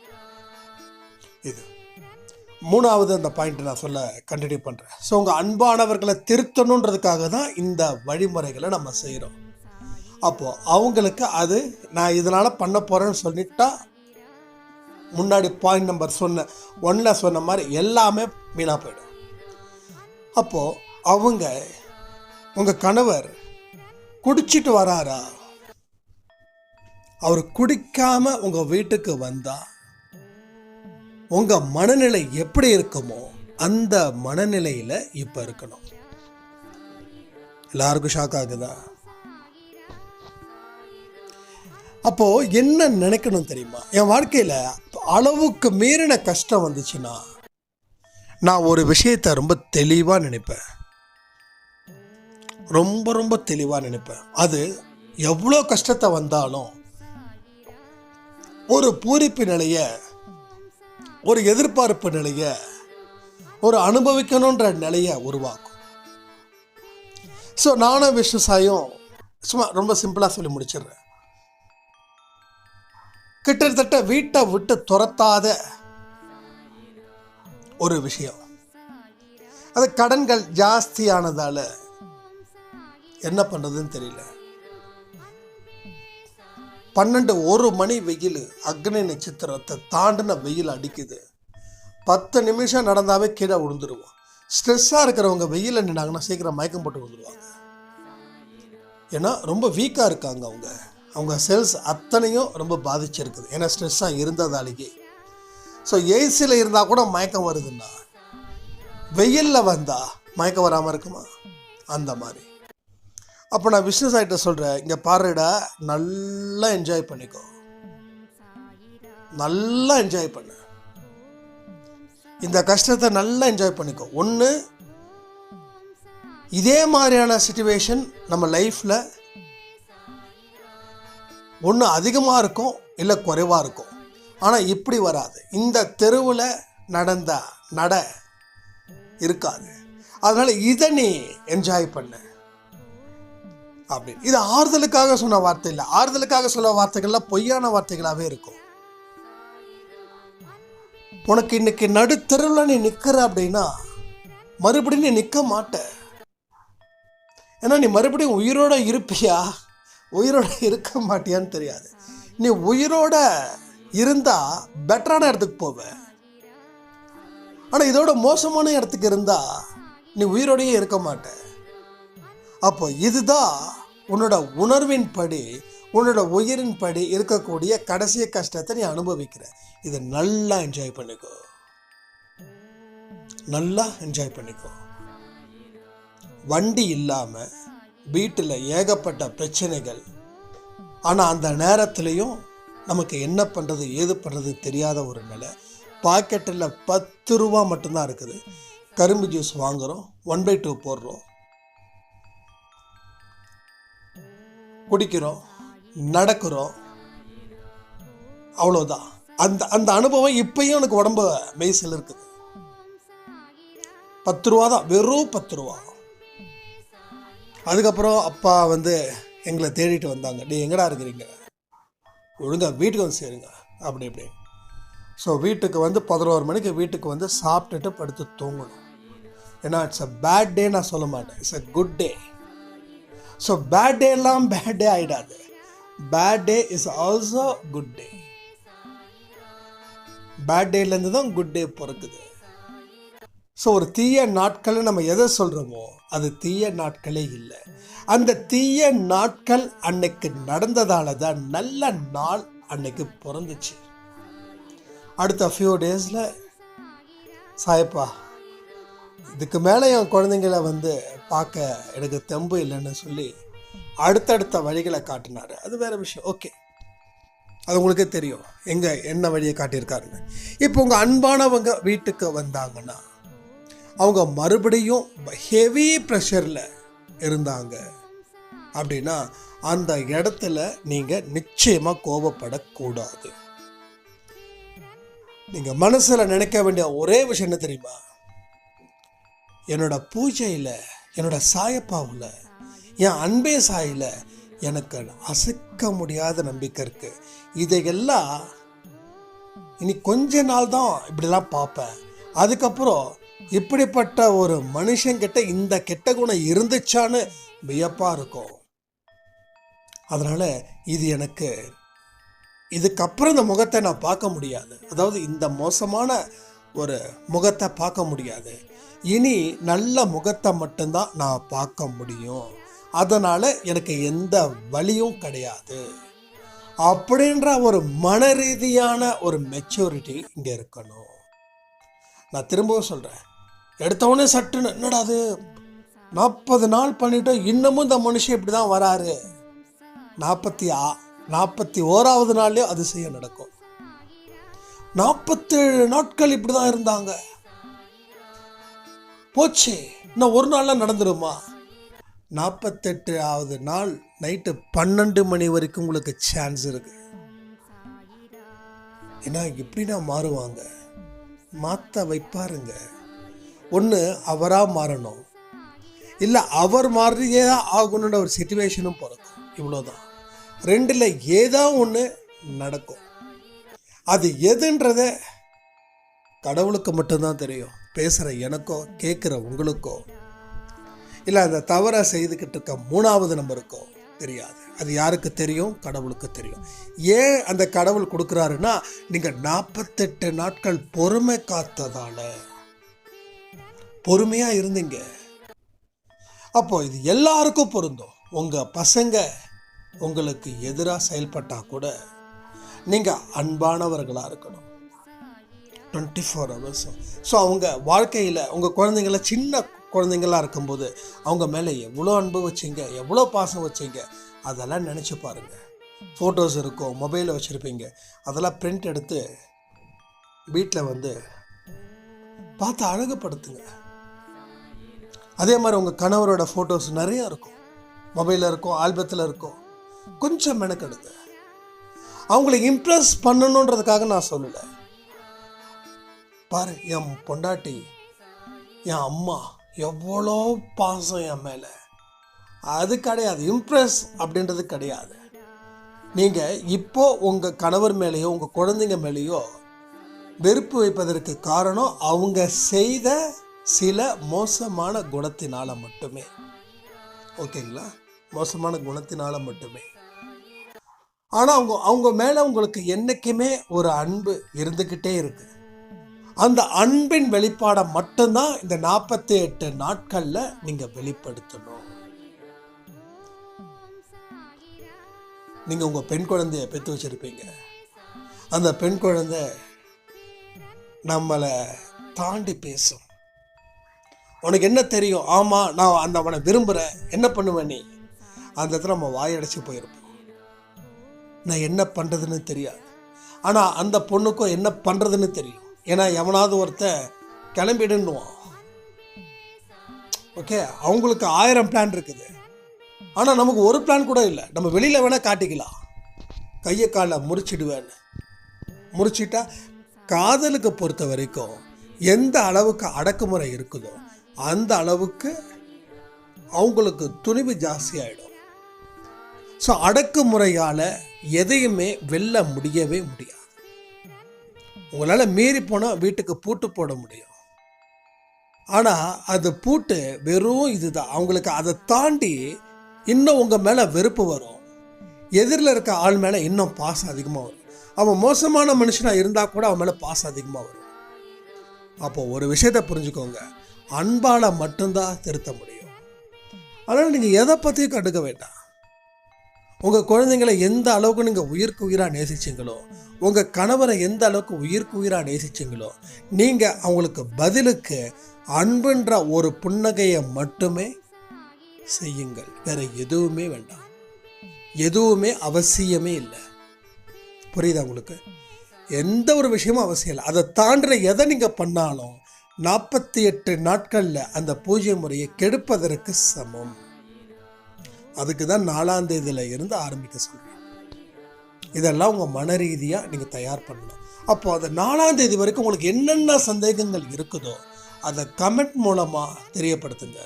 A: இது 3வது அந்த பாயிண்ட் நான் சொல்ல கண்டினியூ பண்ணுறேன். ஸோ உங்கள் அன்பானவர்களை திருத்தணுன்றதுக்காக தான் இந்த வழிமுறைகளை நம்ம செய்கிறோம். அப்போது அவங்களுக்கு அது நான் இதனால் பண்ண போகிறேன்னு சொல்லிட்டா, முன்னாடி பாயிண்ட் நம்பர் 1 சொன்ன மாதிரி எல்லாமே வீணாக போயிடும். அப்போது அவங்க, உங்கள் கணவர் குடிச்சிட்டு வராரா, அவர் குடிக்காமல் உங்கள் வீட்டுக்கு வந்தால் உங்கள் மனநிலை எப்படி இருக்குமோ அந்த மனநிலையில் இப்போ இருக்கணும். எல்லாருக்கும் ஷாக் ஆகுதா? அப்போது என்ன நினைக்கணும் தெரியுமா? என் வாழ்க்கையில் அளவுக்கு மீறின கஷ்டம் வந்துச்சுன்னா நான் ஒரு விஷயத்தை ரொம்ப தெளிவாக நினைப்பேன், ரொம்ப ரொம்ப தெளிவாக நினைப்பேன். அது எவ்வளோ கஷ்டத்தை வந்தாலும் ஒரு பூரிப்பு நிலையை, ஒரு எதிர்பார்ப்பு நிலையை, ஒரு அனுபவிக்கணுன்ற நிலையை உருவாக்கும். ஸோ நானும் விஷ்ணு சாயும் சும்மா ரொம்ப சிம்பிளாக சொல்லி முடிச்சிடுறேன். கிட்டத்தட்ட வீட்டை விட்டு துரத்தாத ஒரு விஷயம், அது கடன்கள் ஜாஸ்தியானதால என்ன பண்ணுறதுன்னு தெரியல. 12-1 மணி வெயில், அக்னி நட்சத்திரத்தை தாண்டின வெயில் அடிக்குது. 10 நிமிஷம் நடந்தாவே கீழே விழுந்துருவோம். ஸ்ட்ரெஸ்ஸாக இருக்கிறவங்க வெயிலில் நின்னாங்கன்னா சீக்கிரம் மயக்கம் போட்டு விழுந்துருவாங்க. ஏன்னா ரொம்ப வீக்காக இருக்காங்க அவங்க செல்ஸ் அத்தனையும் ரொம்ப பாதிச்சிருக்குது. ஏன்னா ஸ்ட்ரெஸ்ஸாக இருந்ததாலேயே. ஸோ ஏசியில் இருந்தால் கூட மயக்கம் வருதுன்னா வெயிலில் வந்தால் மயக்கம் வராமல் இருக்குமா? அந்த மாதிரி. அப்போ நான் விஷ்ணு சாய்கிட்ட சொல்கிறேன், இங்கே பாருடா, நல்லா என்ஜாய் பண்ணிக்கோ, நல்லா என்ஜாய் பண்ணு. இந்த கஷ்டத்தை நல்லா என்ஜாய் பண்ணிக்கோ. ஒன்று, இதே மாதிரியான சிச்சுவேஷன் நம்ம லைஃப்பில் ஒன்று அதிகமாக இருக்கும், இல்லை குறைவாக இருக்கும். ஆனால் இப்படி வராது. இந்த தெருவில் நட இருக்காது. அதனால் இதை நீ என்ஜாய் பண்ண அப்படின்னு. இது ஆறுதலுக்காக சொன்ன வார்த்தை இல்லை. ஆறுதலுக்காக சொல்ல வார்த்தைகள்லாம் பொய்யான வார்த்தைகளாகவே இருக்கும். உனக்கு இன்னைக்கு நடுத்தெருவில் நீ நிற்கிற அப்படின்னா மறுபடியும் நீ நிற்க மாட்ட. ஏன்னா நீ மறுபடியும் உயிரோட இருப்பியா, உயிரோட இருக்க மாட்டியான்னு தெரியாது. நீ உயிரோட இருந்தால் பெட்டரான இடத்துக்கு போவ. ஆனால் இதோட மோசமான இடத்துக்கு இருந்தால் நீ உயிரோடையே இருக்க மாட்ட. அப்போ இதுதான் உன்னோட உணர்வின் படி, உன்னோட உயிரின் படி இருக்கக்கூடிய கடைசி கஷ்டத்தை நீ அனுபவிக்கிற. இதை நல்லா என்ஜாய் பண்ணிக்கோ, நல்லா என்ஜாய் பண்ணிக்கோ. வண்டி இல்லாமல் வீட்டில் ஏகப்பட்ட பிரச்சனைகள். ஆனால் அந்த நேரத்துலையும் நமக்கு என்ன பண்ணுறது ஏது பண்ணுறது தெரியாத ஒரு நிலை. பாக்கெட்டில் 10 ரூபா மட்டும்தான் இருக்குது. கரும்பு ஜூஸ் வாங்குகிறோம், 1/2 போடுறோம், குடிக்கிறோம், நடக்கிறோம், அவ்வளோதான். அந்த அந்த அனுபவம் இப்பயும் எனக்கு உடம்பு மெய்சில் இருக்குது. 10 ரூபா தான், வெறும் 10 ரூபா. அதுக்கப்புறம் அப்பா எங்களை தேடிட்டு வந்தாங்க. டே எங்கடா இருக்கிறீங்க, ஒழுங்காக வீட்டுக்கு வந்து சேருங்க அப்படி இப்படி. ஸோ வீட்டுக்கு 11 மணிக்கு வீட்டுக்கு சாப்பிட்டுட்டு படுத்து தூங்கணும். ஏன்னா இட்ஸ் அ பேட் டே நான் சொல்ல மாட்டேன், it's a good day. So bad day எல்லாம் பேட் டே ஆகிடாது. Bad day is also good day. Bad டேலேருந்து தான் குட் டே பிறக்குது. ஸோ ஒரு தீய நாட்கள் நம்ம எதை சொல்கிறோமோ அது தீய நாட்களே இல்லை. அந்த தீய நாட்கள் அன்னைக்கு நடந்ததால தான் நல்ல நாள் அன்னைக்கு பிறந்துச்சு. அடுத்த ஃபியூ டேஸில் சாயப்பா இதுக்கு மேலே என் குழந்தைங்கள பார்க்க எனக்கு தெம்பு இல்லைன்னு சொல்லி அடுத்தடுத்த வழிகளை காட்டினார். அது வேறு விஷயம். ஓகே, அது உங்களுக்கே தெரியும் என்ன வழியை காட்டியிருக்காருன்னு. இப்போ உங்கள் அன்பானவங்க வீட்டுக்கு வந்தாங்கன்னா அவங்க மறுபடியும் ஹெவி ப்ரெஷரில் இருந்தாங்க அப்படின்னா அந்த இடத்துல நீங்கள் நிச்சயமாக கோபப்படக்கூடாது. நீங்கள் மனசில் நினைக்க வேண்டிய ஒரே விஷயம் என்ன தெரியுமா? என்னோட பூஜையில், என்னோட சாயப்பாவில், என் அன்பே சாயில் எனக்கு அசைக்க முடியாத நம்பிக்கை இருக்குது. இதையெல்லாம் இனி கொஞ்ச நாள் தான் இப்படிலாம் பார்ப்பேன். அதுக்கப்புறம் இப்படிப்பட்ட ஒரு மனுஷங்கிட்ட இந்த கெட்ட குணம் இருந்துச்சான்னு வியப்பாக இருக்கும். அதனால் இது எனக்கு இதுக்கப்புறம் இந்த முகத்தை நான் பார்க்க முடியாது. அதாவது இந்த மோசமான ஒரு முகத்தை பார்க்க முடியாது. இனி நல்ல முகத்தை மட்டும்தான் நான் பார்க்க முடியும். அதனால் எனக்கு எந்த வலியும் கிடையாது அப்படின்ற ஒரு மன ரீதியான ஒரு மெச்சூரிட்டி இங்கே இருக்கணும். நான் திரும்பவும் சொல்கிறேன், எடுத்தவொடனே சட்டுன்னு என்னடா அது 40 நாள் பண்ணிட்டோம் இன்னமும் இந்த மனுஷன் இப்படி தான் வராரு, 41வது நாள்லேயும் அதிசயம் நடக்கும். 47 நாட்கள் இப்படி தான் இருந்தாங்க, போச்சு இன்னும் ஒரு நாளில் நடந்துருமா? 48வது நாள் நைட்டு 12 மணி வரைக்கும் உங்களுக்கு சான்ஸ் இருக்கு. ஏன்னா இப்படின்னா மாறுவாங்க, மாற்ற வைப்பாருங்க. ஒன்று அவராக மாறணும், இல்லை அவர் மாறியே தான் ஆகணுன்ற ஒரு சிச்சுவேஷனும் பிறக்கும். இவ்வளோதான். 2ல் ஏதோ ஒன்று நடக்கும். அது எதுன்றத கடவுளுக்கு மட்டும்தான் தெரியும். பேசுகிற எனக்கோ கேட்குற உங்களுக்கோ இல்லை அந்த தவறை செய்துக்கிட்டு இருக்க 3வது நம்பருக்கோ தெரியாது. அது யாருக்கு தெரியும்? கடவுளுக்கு தெரியும். ஏன் அந்த கடவுள் கொடுக்குறாருன்னா நீங்கள் 48 நாட்கள் பொறுமை காத்ததால, பொறுமையாக இருந்தீங்க. அப்போ இது எல்லாருக்கும் பொருந்தும். உங்கள் பசங்க உங்களுக்கு எதிராக செயல்பட்டால் கூட நீங்கள் அன்பானவர்களாக இருக்கணும் 24 ஹவர்ஸும். ஸோ அவங்க வாழ்க்கையில் உங்கள் குழந்தைங்கள சின்ன குழந்தைங்களாக இருக்கும்போது அவங்க மேலே எவ்வளோ அன்பு வச்சிங்க, எவ்வளோ பாசம் வச்சிங்க, அதெல்லாம் நினச்சி பாருங்கள். ஃபோட்டோஸ் இருக்கும், மொபைலில் வச்சுருப்பீங்க, அதெல்லாம் பிரிண்ட் எடுத்து வீட்டில் பார்த்து அழகுபடுத்துங்க. அதே மாதிரி உங்கள் கணவரோட ஃபோட்டோஸ் நிறைய இருக்கும், மொபைலில் இருக்கும், ஆல்பத்தில் இருக்கும். கொஞ்சம் மெனக்கெடுங்க. அவங்கள இம்ப்ரெஸ் பண்ணணுன்றதுக்காக நான் சொல்லலை. பாரு, என் பொண்டாட்டி, என் அம்மா எவ்வளோ பாசம் என் மேலே, அது கிடையாது. இம்ப்ரெஸ் அப்படின்றது கிடையாது. நீங்கள் இப்போ உங்கள் கணவர் மேலேயோ உங்கள் குழந்தைங்க மேலேயோ வெறுப்பு வைப்பதற்கு காரணம் அவங்க செய்த சில மோசமான குணத்தினால மட்டுமே. ஓகேங்களா? மோசமான குணத்தினால மட்டுமே. ஆனால் அவங்க மேலே உங்களுக்கு என்றைக்குமே ஒரு அன்பு இருந்துக்கிட்டே இருக்கு. அந்த அன்பின் வெளிப்பாடை மட்டும்தான் இந்த 48 நாட்களில் நீங்கள் வெளிப்படுத்தணும். நீங்கள் உங்கள் பெண் குழந்தைய பெற்று வச்சுருப்பீங்க. அந்த பெண் குழந்தை நம்மளை தாண்டி பேசும். உனக்கு என்ன தெரியும்? ஆமாம், நான் அவனை விரும்புகிறேன். என்ன பண்ணுவேன் நீ? அந்த இடத்துல நம்ம வாயடைச்சு போயிருப்போம். நான் என்ன பண்ணுறதுன்னு தெரியாது. ஆனால் அந்த பொண்ணுக்கும் என்ன பண்ணுறதுன்னு தெரியும். ஏன்னா எவனாவது ஒருத்தன் கிளம்பிடுன்னுவான். ஓகே, அவங்களுக்கு 1000 பிளான் இருக்குது. ஆனால் நமக்கு ஒரு பிளான் கூட இல்லை. நம்ம வெளியில் வேணால் காட்டிக்கலாம், கையை காலை முறிச்சிடுவேன்னு. முறிச்சிட்டா காதலுக்கு பொறுத்த வரைக்கும் எந்த அளவுக்கு அடக்குமுறை இருக்குதோ அந்த அளவுக்கு அவங்களுக்கு துணிவு ஜாஸ்தியாகிடும். ஸோ அடக்குமுறையால் எதையுமே வெல்ல முடியவே முடியாது. உங்களால் மீறி போனால் வீட்டுக்கு பூட்டு போட முடியும். ஆனால் அது பூட்டு வெறும் இதுதான். அவங்களுக்கு அதை தாண்டி இன்னும் உங்கள் மேலே வெறுப்பு வரும். எதிரில் இருக்க ஆள் மேலே இன்னும் பாசம் அதிகமாக வரும். அவன் மோசமான மனுஷனாக இருந்தால் கூட அவன் மேலே பாசம் அதிகமாக வரும். அப்போது ஒரு விஷயத்தை புரிஞ்சுக்கோங்க, அன்பால் மட்டும்தான் திருத்த முடியும். அதனால் நீங்கள் எதை பற்றியும் கண்டுக்க வேண்டாம். உங்கள் குழந்தைங்களை எந்த அளவுக்கு நீங்கள் உயிருக்கு உயிராக நேசிச்சிங்களோ, உங்கள் கணவரை எந்த அளவுக்கு உயிருக்கு உயிராக நேசிச்சிங்களோ, நீங்கள் அவங்களுக்கு பதிலுக்கு அன்புன்ற ஒரு புன்னகையை மட்டுமே செய்யுங்கள். வேறு எதுவுமே வேண்டாம். எதுவுமே அவசியமே இல்லை. புரியுதா உங்களுக்கு? எந்த ஒரு விஷயமும் அவசியம் இல்லை. அதை தாண்டின எதை நீங்கள் பண்ணாலும் 48 நாட்களில் அந்த பூஜை முறையை கெடுப்பதற்கு சமம். அதுக்கு தான் 4ஆம் தேதியில் இருந்து ஆரம்பிக்க சொல்கிறேன். இதெல்லாம் உங்கள் மன ரீதியாக நீங்கள் தயார் பண்ணணும். அப்போது அந்த 4ஆம் தேதி வரைக்கும் உங்களுக்கு என்னென்ன சந்தேகங்கள் இருக்குதோ அதை கமெண்ட் மூலமாக தெரியப்படுத்துங்க.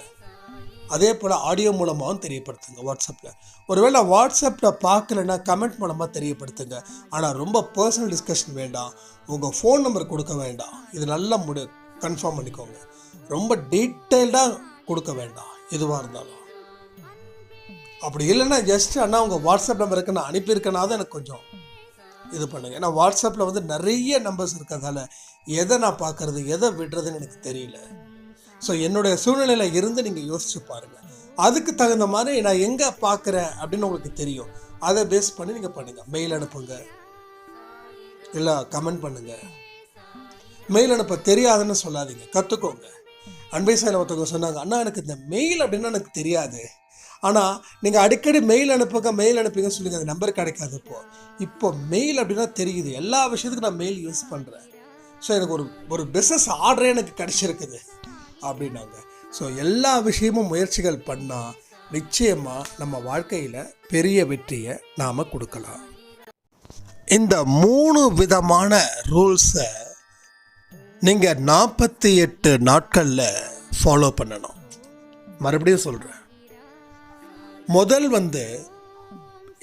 A: அதே போல் ஆடியோ மூலமாகவும் தெரியப்படுத்துங்க. வாட்ஸ்அப்பில் ஒருவேளை வாட்ஸ்அப்பில் பார்க்கலன்னா கமெண்ட் மூலமாக தெரியப்படுத்துங்க. ஆனால் ரொம்ப பர்சனல் டிஸ்கஷன் வேண்டாம். உங்கள் ஃபோன் நம்பர் கொடுக்க வேண்டாம். இது நல்லா கன்ஃபார்ம் பண்ணிக்கோங்க. ரொம்ப டீட்டெயில்டாக கொடுக்க வேண்டாம் எதுவாக இருந்தாலும். அப்படி இல்லைன்னா ஜஸ்ட் அண்ணா உங்கள் வாட்ஸ்அப் நம்பருக்கு நான் அனுப்பியிருக்கேனாவது எனக்கு கொஞ்சம் இது பண்ணுங்கள். ஏன்னா வாட்ஸ்அப்பில் வந்து நிறைய நம்பர்ஸ் இருக்கிறதால எதை நான் பார்க்குறது எதை விடுறதுன்னு எனக்கு தெரியல. ஸோ என்னுடைய சூழ்நிலையில் இருந்து நீங்கள் யோசிச்சு பாருங்கள். அதுக்கு தகுந்த மாதிரி நான் எங்கே பார்க்குறேன் அப்படின்னு உங்களுக்கு தெரியும். அதை பேஸ் பண்ணி நீங்கள் பண்ணுங்கள். மெயில் அனுப்புங்க, இல்லை கமெண்ட் பண்ணுங்கள். மெயில் அனுப்ப தெரியாதுன்னு சொல்லாதீங்க, கற்றுக்கோங்க. அன்பை சாயில் ஒருத்தவங்க சொன்னாங்க, அண்ணா எனக்கு இந்த மெயில் அப்படின்னா எனக்கு தெரியாது. ஆனால் நீங்கள் அடிக்கடி மெயில் அனுப்புங்கன்னு சொல்லுங்கள், அந்த நம்பர் கிடைக்காது. இப்போ மெயில் அப்படின்னா தெரியுது. எல்லா விஷயத்துக்கும் நான் மெயில் யூஸ் பண்ணுறேன். ஸோ எனக்கு ஒரு பிஸ்னஸ் ஆர்டரே எனக்கு கிடச்சிருக்குது அப்படின்னாங்க. ஸோ எல்லா விஷயமும் முயற்சிகள் பண்ணால் நிச்சயமாக நம்ம வாழ்க்கையில் பெரிய வெற்றியை நாம் கொடுக்கலாம். இந்த 3 விதமான ரூல்ஸை நீங்கள் 48 நாட்களில் ஃபாலோ பண்ணணும். மறுபடியும் சொல்கிறேன். முதல் வந்து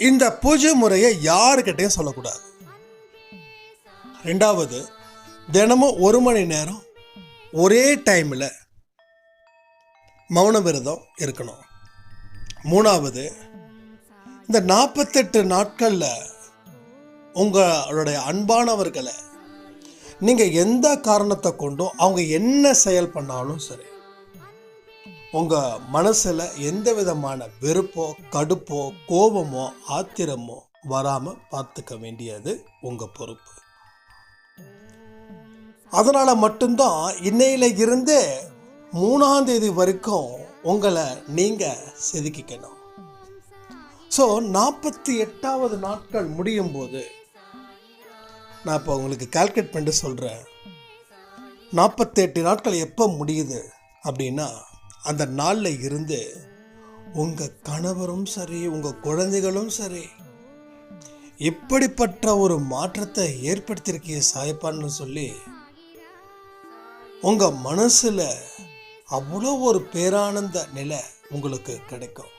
A: இந்த பூஜை முறையை யாருக்கிட்டையும் சொல்லக்கூடாது. 2வது, தினமும் 1 மணி நேரம் ஒரே டைமில் மௌன விரதம் இருக்கணும். 3வது, இந்த 48 நாட்களில் உங்களுடைய அன்பானவர்களை நீங்கள் எந்த காரணத்தை கொண்டும் அவங்க என்ன செயல் பண்ணாலும் சரி, உங்கள் மனசில் எந்த விதமான வெறுப்போ கடுப்போ கோபமோ ஆத்திரமோ வராமல் பார்த்துக்க வேண்டியது உங்கள் பொறுப்பு. அதனால் மட்டும்தான் இன்னையில இருந்து 3ஆம் தேதி வரைக்கும் உங்களை நீங்கள் செதுக்கிக்கணும். ஸோ 48வது நாட்கள் முடியும் போது நான் இப்போ உங்களுக்கு கால்குலேட் பண்ணிட்டு சொல்கிறேன். 48 நாட்கள் எப்போ முடியுது அப்படின்னா, அந்த நாளில் இருந்து உங்கள் கணவரும் சரி, உங்கள் குழந்தைகளும் சரி, இப்படிப்பட்ட ஒரு மாற்றத்தை ஏற்படுத்தியிருக்கிய சாயப்பான்னு சொல்லி உங்கள் மனசில் அவ்வளோ ஒரு பேரானந்த நிலை உங்களுக்கு கிடைக்கும்.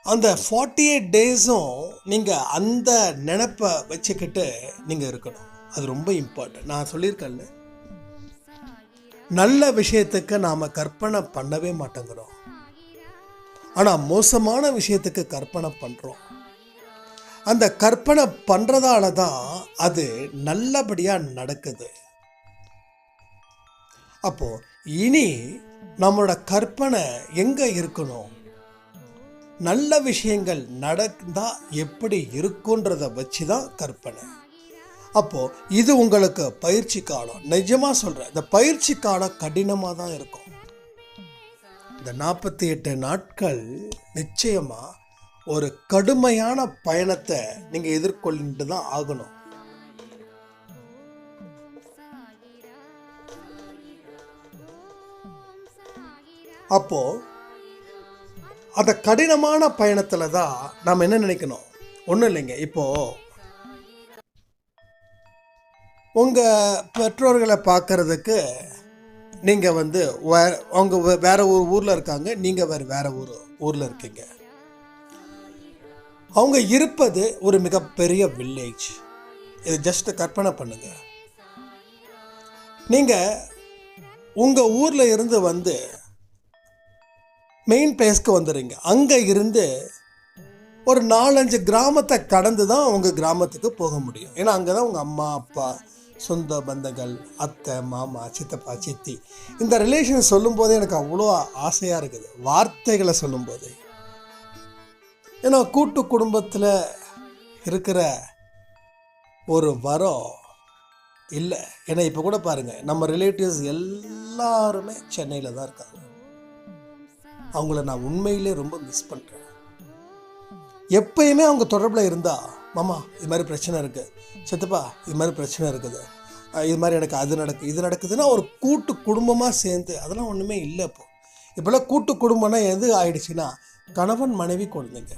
A: அந்த 48 டேஸும் நீங்கள் அந்த நினைப்பை வச்சுக்கிட்டு நீங்கள் இருக்கணும். அது ரொம்ப இம்பார்ட்டன்ட். நான் சொல்லியிருக்கேன்ல, நல்ல விஷயத்துக்கு நாம் கற்பனை பண்ணவே மாட்டேங்கிறோம், ஆனால் மோசமான விஷயத்துக்கு கற்பனை பண்ணுறோம். அந்த கற்பனை பண்ணுறதால தான் அது நல்லபடியாக நடக்குது. அப்போது இனி நம்மளோட கற்பனை எங்கே இருக்கணும்? நல்ல விஷயங்கள் நடந்தால் எப்படி இருக்குன்றதை வச்சு தான் கற்பனை. அப்போது இது உங்களுக்கு பயிற்சி காலம். நிஜமாக சொல்கிறேன், இந்த பயிற்சி காலம் கடினமாக தான் இருக்கும். இந்த 48 நாட்கள் நிச்சயமாக ஒரு கடுமையான பயணத்தை நீங்கள் எதிர்கொள்ளிட்டு தான் ஆகணும். அப்போது அந்த கடினமான பயணத்தில் தான் நாம் என்ன நினைக்கணும்? ஒன்றும் இல்லைங்க, இப்போது உங்கள் பெற்றோர்களை பார்க்குறதுக்கு நீங்கள் அவங்க வேறு ஒரு ஊரில் இருக்காங்க, நீங்கள் வேறு ஊரில் இருக்கீங்க. அவங்க இருப்பது ஒரு மிகப்பெரிய வில்லேஜ். இது ஜஸ்ட் கற்பனை பண்ணுங்க. நீங்கள் உங்கள் ஊரில் இருந்து மெயின் பிளேஸ்க்கு வந்துடுறீங்க. அங்கே இருந்து ஒரு 4-5 கிராமத்தை கடந்து தான் உங்கள் கிராமத்துக்கு போக முடியும். ஏன்னா அங்கே தான் உங்கள் அம்மா அப்பா, சொந்த பந்தங்கள், அத்தை மாமா, சித்தப்பா சித்தி, இந்த ரிலேஷன் சொல்லும்போதே எனக்கு அவ்வளோ ஆசையாக இருக்குது, வார்த்தைகளை சொல்லும்போது. ஏன்னா கூட்டு குடும்பத்தில் இருக்கிற ஒரு வரம் இல்லை. ஏன்னா இப்போ கூட பாருங்கள், நம்ம ரிலேட்டிவ்ஸ் எல்லாருமே சென்னையில் தான் இருக்காங்க. அவங்கள நான் உண்மையிலே ரொம்ப மிஸ் பண்ணுறேன். எப்பயுமே அவங்க தொடர்பில் இருந்தால், மாமா இது மாதிரி பிரச்சனை இருக்குது, சித்தப்பா இது மாதிரி பிரச்சனை இருக்குது, இது மாதிரி எனக்கு அது இது நடக்குதுன்னா ஒரு கூட்டு குடும்பமாக சேர்ந்து, அதெல்லாம் ஒன்றுமே இல்லை. இப்போல்லாம் கூட்டு குடும்பம்னா எது ஆயிடுச்சுன்னா கணவன் மனைவி குழந்தைங்க,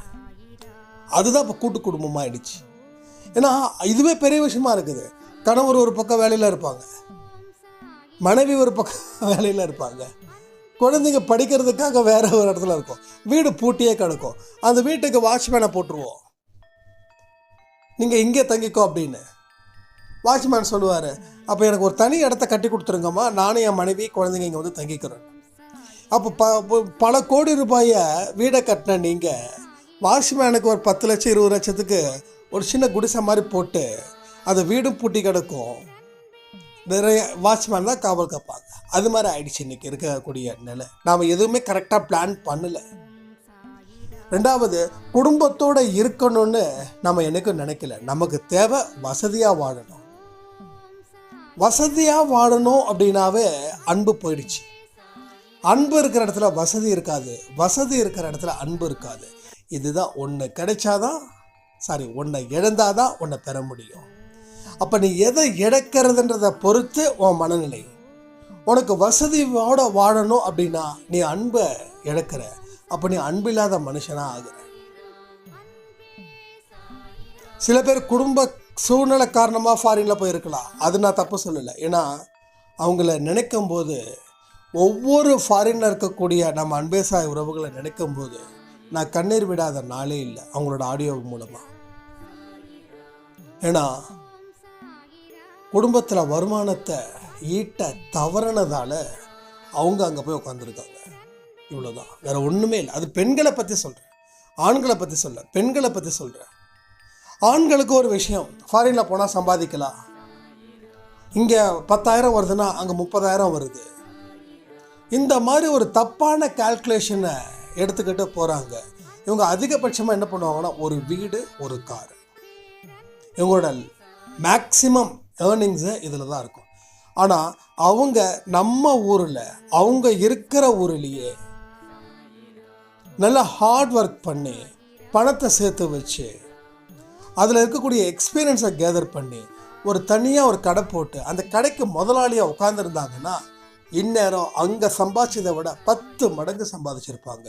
A: அதுதான் இப்போ கூட்டு குடும்பமாக ஆயிடுச்சு. ஏன்னா இதுவே பெரிய விஷயமா இருக்குது. கணவர் ஒரு பக்கம் வேலையில் இருப்பாங்க, மனைவி ஒரு பக்கம் வேலையில் இருப்பாங்க, குழந்தைங்க படிக்கிறதுக்காக வேற ஒரு இடத்துல இருக்கும், வீடு பூட்டியே கிடக்கும். அந்த வீட்டுக்கு வாட்ச்மேனை போட்டுருவோம், நீங்கள் இங்கே தங்கிக்கோ அப்படின்னு. வாட்ச்மேன் சொல்லுவார், அப்போ எனக்கு ஒரு தனி இடத்த கட்டி கொடுத்துருங்கம்மா, நானும் என் மனைவி குழந்தைங்க இங்கே வந்து தங்கிக்கிறேன். அப்போ பல கோடி ரூபாயை வீடை கட்டின நீங்கள் வாட்ச்மேனுக்கு ஒரு 10 லட்சம் 20 லட்சத்துக்கு ஒரு சின்ன குடிசை மாதிரி போட்டு அந்த வீடும் பூட்டி கிடக்கும், நிறைய வாட்ச்மேன் தான் காவல் காப்பாங்க. அது மாதிரி ஆயிடுச்சு இன்றைக்கி இருக்கக்கூடிய நிலை. நாம் எதுவுமே கரெக்டாக பிளான் பண்ணலை. ரெண்டாவது, குடும்பத்தோடு இருக்கணும்னு நம்ம எனக்கும் நினைக்கல. நமக்கு தேவை வசதியாக வாழணும். வசதியாக வாழணும் அப்படின்னாவே அன்பு போயிடுச்சு. அன்பு இருக்கிற இடத்துல வசதி இருக்காது, வசதி இருக்கிற இடத்துல அன்பு இருக்காது. இதுதான் ஒன்று கிடைச்சாதான், ஒன்றை இழந்தாதான் ஒன்றை பெற முடியும். அப்போ நீ எதை இழக்கிறதுன்றதை பொறுத்து உன் மனநிலை. உனக்கு வசதியோட வாழணும் அப்படின்னா நீ அன்பை இழக்கிற, அப்போ நீ அன்பில்லாத மனுஷனாக ஆகுற. சில பேர் குடும்ப சூழ்நிலை காரணமாக ஃபாரினில் போயிருக்கலாம், அது நான் தப்பு சொல்லலை. ஏன்னா அவங்கள நினைக்கும் போது, ஒவ்வொரு ஃபாரினில் இருக்கக்கூடிய நம்ம அன்பேசாய் உறவுகளை நினைக்கும் போது நான் கண்ணீர் விடாத நாளே இல்லை, அவங்களோட ஆடியோ மூலமாக. ஏன்னா குடும்பத்தில் வருமானத்தை ஈட்ட தவறினதால் அவங்க அங்கே போய் உட்காந்துருக்காங்க. இவ்வளோதான், வேறு ஒன்றுமே இல்லை. அது பெண்களை பற்றி சொல்கிறேன், ஆண்களை பற்றி சொல்ல, பெண்களை பற்றி சொல்கிறேன். ஆண்களுக்கு ஒரு விஷயம், ஃபாரினில் போனால் சம்பாதிக்கலாம், இங்கே 10,000 வருதுன்னா அங்கே 30,000 வருது. இந்த மாதிரி ஒரு தப்பான கால்குலேஷனை எடுத்துக்கிட்டு போகிறாங்க. இவங்க அதிகபட்சமாக என்ன பண்ணுவாங்கன்னா ஒரு வீடு ஒரு கார், இவங்களோட மேக்சிமம் ஏர்னிங்ஸு இதில் தான் இருக்கும். ஆனால் அவங்க நம்ம ஊரில், அவங்க இருக்கிற ஊர்லேயே நல்லா ஹார்ட் ஒர்க் பண்ணி பணத்தை சேர்த்து வச்சு அதில் இருக்கக்கூடிய எக்ஸ்பீரியன்ஸை கேதர் பண்ணி ஒரு தனியாக ஒரு கடை போட்டு அந்த கடைக்கு முதலாளியாக உட்காந்துருந்தாங்கன்னா இந்நேரம் அங்கே சம்பாதிச்சதை விட 10 மடங்கு சம்பாதிச்சிருப்பாங்க.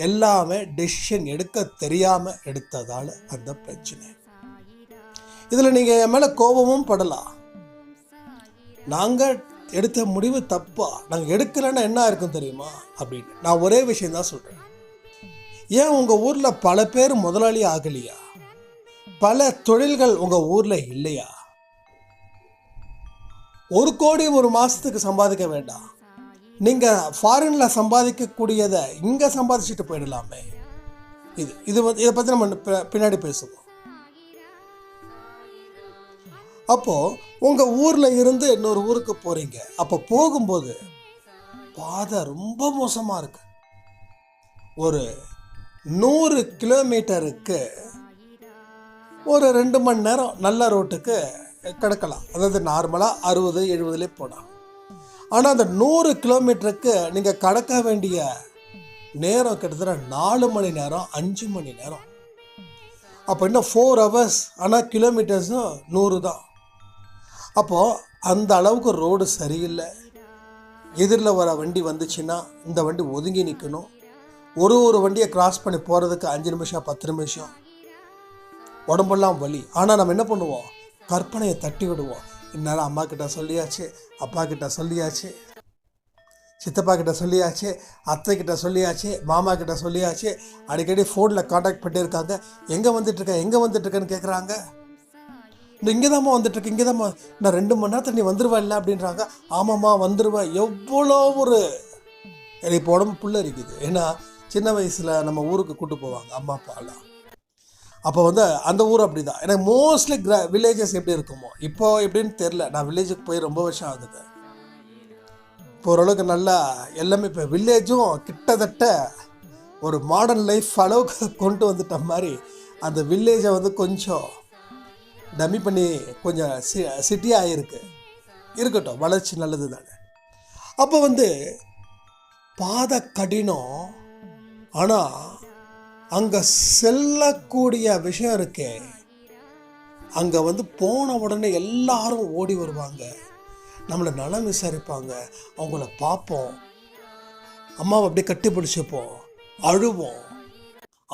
A: எல்லாமே டெசிஷன் எடுக்க தெரியாமல் எடுத்ததால் அந்த பிரச்சனை. இதில் நீங்கள் என் மேலே கோபமும் படலாம். நாங்கள் எடுத்த முடிவு தப்பா, நாங்கள் எடுக்கலைன்னா என்ன இருக்கும் தெரியுமா அப்படின்னு. நான் ஒரே விஷயந்தான் சொல்கிறேன். ஏன் உங்கள் ஊரில் பல பேர் முதலாளி ஆகலையா? பல தொழில்கள் உங்கள் ஊரில் இல்லையா? 1 கோடி ஒரு மாதத்துக்கு சம்பாதிக்க வேண்டாம். நீங்கள் ஃபாரினில் சம்பாதிக்கக்கூடியதை இங்கே சம்பாதிச்சுட்டு போயிடலாமே. இதை பற்றி நம்ம பின்னாடி பேசுவோம். அப்போது உங்கள் ஊரில் இருந்து இன்னொரு ஊருக்கு போகிறீங்க. அப்போ போகும்போது பாதை ரொம்ப மோசமாக இருக்கு. ஒரு 100 கிலோமீட்டருக்கு ஒரு 2 மணி நேரம் நல்ல ரோட்டுக்கு கிடக்கலாம். அதாவது நார்மலாக 60-70 போனால். ஆனால் அந்த 100 கிலோமீட்டருக்கு நீங்கள் கடக்க வேண்டிய நேரம் கிட்டத்தட்ட 4 மணி நேரம், 5 மணி நேரம். அப்போ இன்னும் 4 ஹவர்ஸ். ஆனால் கிலோமீட்டர்ஸும் 100 தான். அப்போது அந்த அளவுக்கு ரோடு சரியில்லை. எதிரில் வர வண்டி வந்துச்சுன்னா இந்த வண்டி ஒதுங்கி நிற்கணும். ஒரு வண்டியை கிராஸ் பண்ணி போகிறதுக்கு 5 நிமிஷம் 10 நிமிஷம். உடம்பெல்லாம் வலி. ஆனால் நம்ம என்ன பண்ணுவோம்? கற்பனையை தட்டி விடுவோம். இந்நேரம் அம்மா கிட்ட சொல்லியாச்சு, அப்பா கிட்ட சொல்லியாச்சு, சித்தப்பா கிட்ட சொல்லியாச்சு, அத்தை கிட்ட சொல்லியாச்சு, மாமா கிட்ட சொல்லியாச்சு. அடிக்கடி ஃபோனில் காண்டாக்ட் பண்ணியிருக்காங்க. எங்கே வந்துட்டுருக்கேன்னு கேட்குறாங்க. இந்த இங்கே தாம்மா வந்துட்டுருக்கு, இங்கே தாம்மா, நான் 2 மணி நேரத்தில் நீ வந்துடுவா இல்லை அப்படின்றாங்க. ஆமாம்மா வந்துடுவேன். எவ்வளோ ஒரு எனக்கு இப்போ உடம்பு புள்ள இருக்குது. ஏன்னா சின்ன வயசில் நம்ம ஊருக்கு கூப்பிட்டு போவாங்க அம்மா அப்பாலாம். அப்போ அந்த ஊர் அப்படி தான். எனக்கு மோஸ்ட்லி வில்லேஜஸ் எப்படி இருக்குமோ இப்போ எப்படின்னு தெரில. நான் வில்லேஜுக்கு போய் ரொம்ப வருஷம் ஆகுது. இப்போ ஓரளவுக்கு நல்லா எல்லாமே இப்போ வில்லேஜும் கிட்டத்தட்ட ஒரு மாடர்ன் லைஃப் அளவுக்கு கொண்டு வந்துட்ட மாதிரி அந்த வில்லேஜை கொஞ்சம் டம்மி பண்ணி கொஞ்சம் சிட்டியாக இருக்கட்டும், வளர்ச்சி நல்லது தானே. அப்போ பாதை கடினம். ஆனால் அங்கே செல்லக்கூடிய விஷயம் இருக்கே, அங்கே போன உடனே எல்லாரும் ஓடி வருவாங்க, நம்மளை நலம் விசாரிப்பாங்க, அவங்கள பார்ப்போம், அம்மாவை அப்படியே கட்டி பிடிச்சிப்போம், அழுவோம்,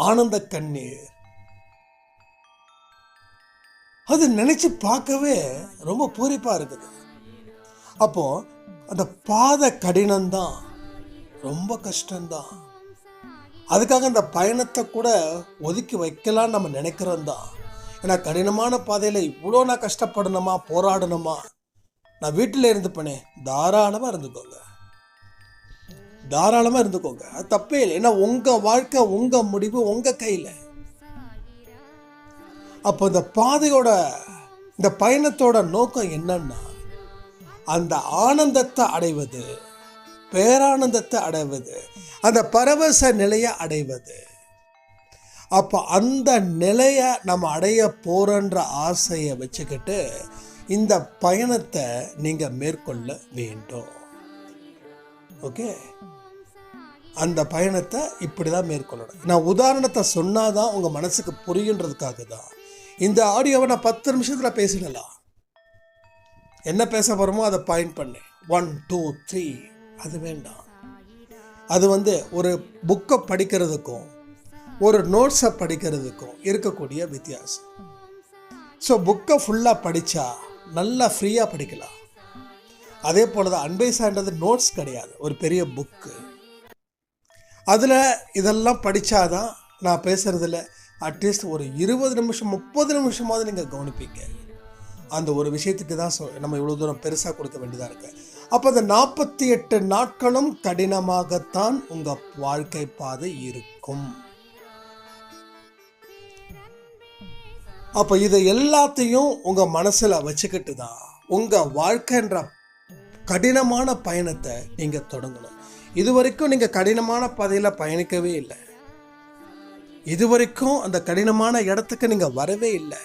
A: ஆனந்த கண்ணீர். அது நினச்சி பார்க்கவே ரொம்ப பூரிப்பாக இருக்குது. அப்போது அந்த பாதை கடினம்தான், ரொம்ப கஷ்டம்தான். அதுக்காக அந்த பயணத்தை கூட ஒதுக்கி வைக்கலான்னு நம்ம நினைக்கிறோம் தான். ஏன்னா கடினமான பாதையில் இவ்வளோ நான் கஷ்டப்படணுமா, போராடணுமா? நான் வீட்டில் இருந்துப்பேனே, தாராளமாக இருந்துக்கோங்க, அது தப்பே இல்லை. ஏன்னா உங்கள் வாழ்க்கை, உங்கள் முடிவு உங்கள் கையில். அப்போ இந்த பாதையோட, இந்த பயணத்தோட நோக்கம் என்னன்னா, அந்த ஆனந்தத்தை அடைவது, பேரானந்தத்தை அடைவது, அந்த பரவச நிலையை அடைவது. அப்போ அந்த நிலையை நம்ம அடைய போகிறன்ற ஆசையை வச்சுக்கிட்டு இந்த பயணத்தை நீங்கள் மேற்கொள்ள வேண்டும். ஓகே, அந்த பயணத்தை இப்படி தான் மேற்கொள்ளணும். நான் உதாரணத்தை சொன்னாதான் உங்கள் மனசுக்கு புரியுன்றதுக்காக தான் இந்த ஆடியோவை நான் 10 நிமிஷத்தில் பேசிடலாம். என்ன பேச போகிறோமோ அதை பாயிண்ட் பண்ணேன். 1 2 3 அது வேண்டாம். அது ஒரு புக்கை படிக்கிறதுக்கும் ஒரு நோட்ஸை படிக்கிறதுக்கும் இருக்கக்கூடிய வித்தியாசம். ஸோ புக்கை ஃபுல்லாக படித்தா நல்லா ஃப்ரீயாக படிக்கலாம். அதே போல் தான் அன்பை சார்ந்தது நோட்ஸ் கிடையாது, ஒரு பெரிய புக்கு. அதில் இதெல்லாம் படித்தாதான் நான் பேசுகிறதில்ல அட்லீஸ்ட் ஒரு 20 நிமிஷம் 30 நிமிஷமாவது நீங்கள் கவனிப்பீங்க. அந்த ஒரு விஷயத்துக்கு தான் நம்ம இவ்வளோ தூரம் பெருசாக கொடுக்க வேண்டியதாக இருக்குது. அப்போ அந்த 48 நாட்களும் கடினமாகத்தான் உங்கள் வாழ்க்கை பாதை இருக்கும். அப்போ இதை எல்லாத்தையும் உங்கள் மனசில் வச்சுக்கிட்டு தான் உங்கள் வாழ்க்கைன்ற கடினமான பயணத்தை நீங்கள் தொடங்கணும். இது வரைக்கும் நீங்கள் கடினமான பாதையில் பயணிக்கவே இல்லை. இது வரைக்கும் அந்த கடினமான இடத்துக்கு நீங்கள் வரவே இல்லை.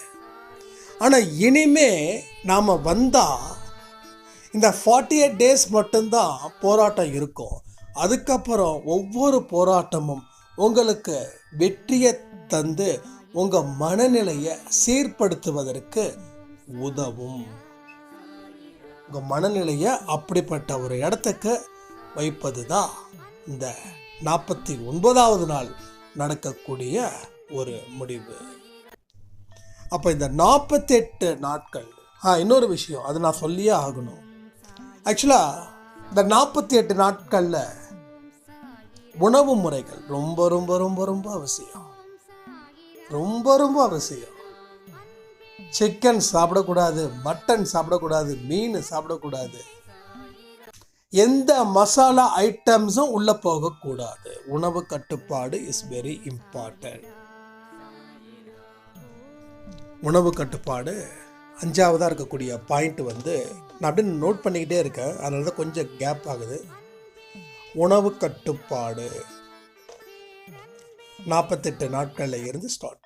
A: ஆனால் இனிமே நாம் வந்தால் இந்த 48 டேஸ் மட்டும்தான் போராட்டம் இருக்கும். அதுக்கப்புறம் ஒவ்வொரு போராட்டமும் உங்களுக்கு வெற்றியை தந்து உங்கள் மனநிலையை சீர்படுத்துவதற்கு உதவும். உங்கள் மனநிலையை அப்படிப்பட்ட ஒரு இடத்துக்கு வைப்பது தான் இந்த 49வது நாள் நடக்கக்கூடிய ஒரு முடிவு. அப்போ இந்த 48 நாட்கள், இன்னொரு விஷயம் அது நான் சொல்லியே ஆகணும். ஆக்சுவலாக இந்த 48 நாட்களில் உணவு முறைகள் ரொம்ப ரொம்ப ரொம்ப ரொம்ப அவசியம். ரொம்ப ரொம்ப அவசியம். சிக்கன் சாப்பிடக்கூடாது, மட்டன் சாப்பிடக்கூடாது, மீன் சாப்பிடக்கூடாது, எந்த மசாலா ஐட்டம்ஸும் உள்ள போகக்கூடாது. உணவு கட்டுப்பாடு இஸ் வெரி இம்பார்ட்டன்ட். உணவு கட்டுப்பாடு 5ஆவதாக இருக்கக்கூடிய பாயிண்ட் நான் அப்படின்னு நோட் பண்ணிக்கிட்டே இருக்கேன், அதனால தான் கொஞ்சம் கேப் ஆகுது. உணவு கட்டுப்பாடு 48 நாட்களில் இருந்து ஸ்டார்ட்.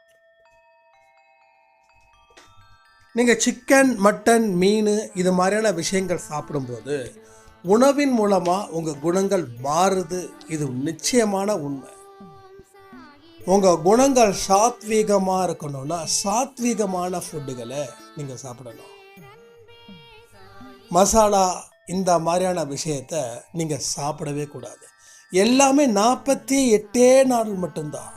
A: நீங்கள் சிக்கன், மட்டன், மீன் இது மாதிரியான விஷயங்கள் சாப்பிடும்போது உணவின் மூலமாக உங்கள் குணங்கள் மாறுது. இது நிச்சயமான உண்மை. உங்கள் குணங்கள் சாத்வீகமாக இருக்கணும்னா சாத்வீகமான ஃபுட்டுகளை நீங்கள் சாப்பிடணும். மசாலா இந்த மாதிரியான விஷயத்த நீங்கள் சாப்பிடவே கூடாது. எல்லாமே 48 நாள் மட்டும்தான்.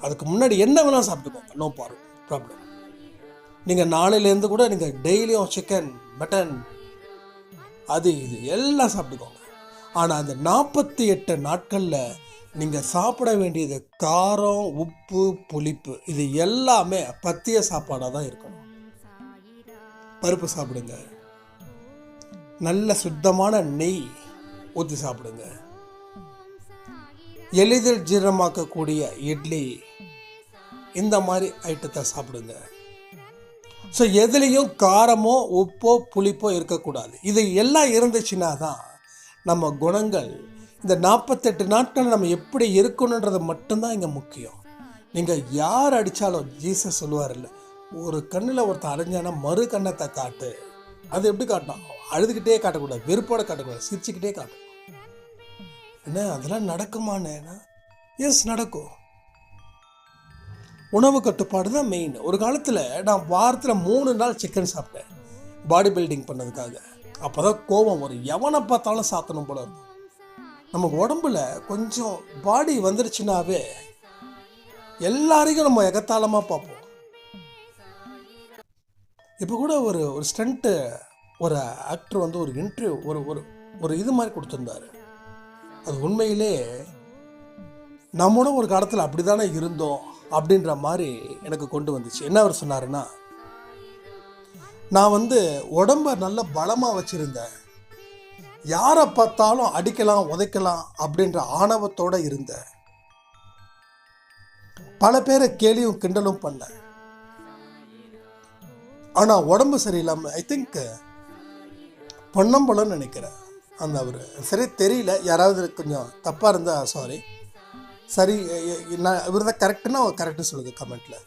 A: அதுக்கு முன்னாடி என்ன வேணால் சாப்பிட்டுக்கோங்க, நோ ப்ராப்ளம். நீங்கள் நாளையிலேருந்து கூட நீங்கள் டெய்லியும் சிக்கன், மட்டன், அது இது எல்லாம் சாப்பிட்டுக்கோங்க. ஆனால் அந்த 48 நாட்களில் நீங்கள் சாப்பிட வேண்டியது காரம், உப்பு, புளிப்பு இது எல்லாமே பத்திய சாப்பாடாக தான் இருக்கணும். பருப்பு சாப்பிடுங்க, நல்ல சுத்தமான நெய் ஊற்றி சாப்பிடுங்க, எளிதில் ஜீரணமாக்கக்கூடிய இட்லி இந்த மாதிரி ஐட்டத்தை சாப்பிடுங்க. ஸோ எதுலேயும் காரமோ உப்போ புளிப்போ இருக்கக்கூடாது. இது எல்லாம் இருந்துச்சுன்னா தான் நம்ம குணங்கள் இந்த 48 நாட்கள் நம்ம எப்படி இருக்கணுன்றது மட்டும்தான் இங்கே முக்கியம். நீங்கள் யார் அடித்தாலும் ஜீசஸ் சொல்லுவார் இல்லை, ஒரு கண்ணில் ஒருத்தர் அரைஞ்சானா மறு கண்ணத்தை காட்டு. அது எப்படி காட்டணும்? அழுதுகிட்டே காட்டக்கூடாது, வெறுப்போட காட்டக்கூடாது, சிரிச்சுக்கிட்டே காட்டணும். என்ன அதெல்லாம் நடக்குமான்னு? எஸ், நடக்கும். உணவு கட்டுப்பாடு தான் மெயின். ஒரு காலத்தில் நான் வாரத்தில் 3 நாள் சிக்கன் சாப்பிட்டேன் பாடி பில்டிங் பண்ணதுக்காக. அப்போ தான் கோபம் வரும், எவனை பார்த்தாலும் சாத்தணும் போல இருக்கும். நமக்கு உடம்புல கொஞ்சம் பாடி வந்துருச்சுனாவே எல்லாரையும் நம்ம எகத்தாளமாக பார்ப்போம். இப்போ கூட ஒரு ஸ்டண்ட்டு ஒரு ஆக்டர் ஒரு இன்டர்வியூ ஒரு இது மாதிரி கொடுத்துருந்தாரு. அது உண்மையிலே நம்மளும் ஒரு காலத்தில் அப்படி தானே இருந்தோம் அப்படின்ற மாதிரி எனக்கு கொண்டு வந்துச்சு. என்ன அவர் சொன்னாருன்னா, நான் உடம்ப நல்ல பலமாக வச்சுருந்தேன், யாரை பார்த்தாலும் அடிக்கலாம் உதைக்கலாம் அப்படின்ற ஆணவத்தோடு இருந்தேன், பல பேரை கேலியும் கிண்டலும் பண்ணேன். ஆனால் உடம்பு சரியில்லாமல் ஐ திங்க் பொன்னம்பலம்னு நினைக்கிறேன் அந்த அவர், சரி தெரியல, யாராவது கொஞ்சம் தப்பாக இருந்தால் சாரி. சரி, நான் இவர் தான் கரெக்டுன்னா கரெக்டு சொல்லுங்கள் கமெண்ட்டில்.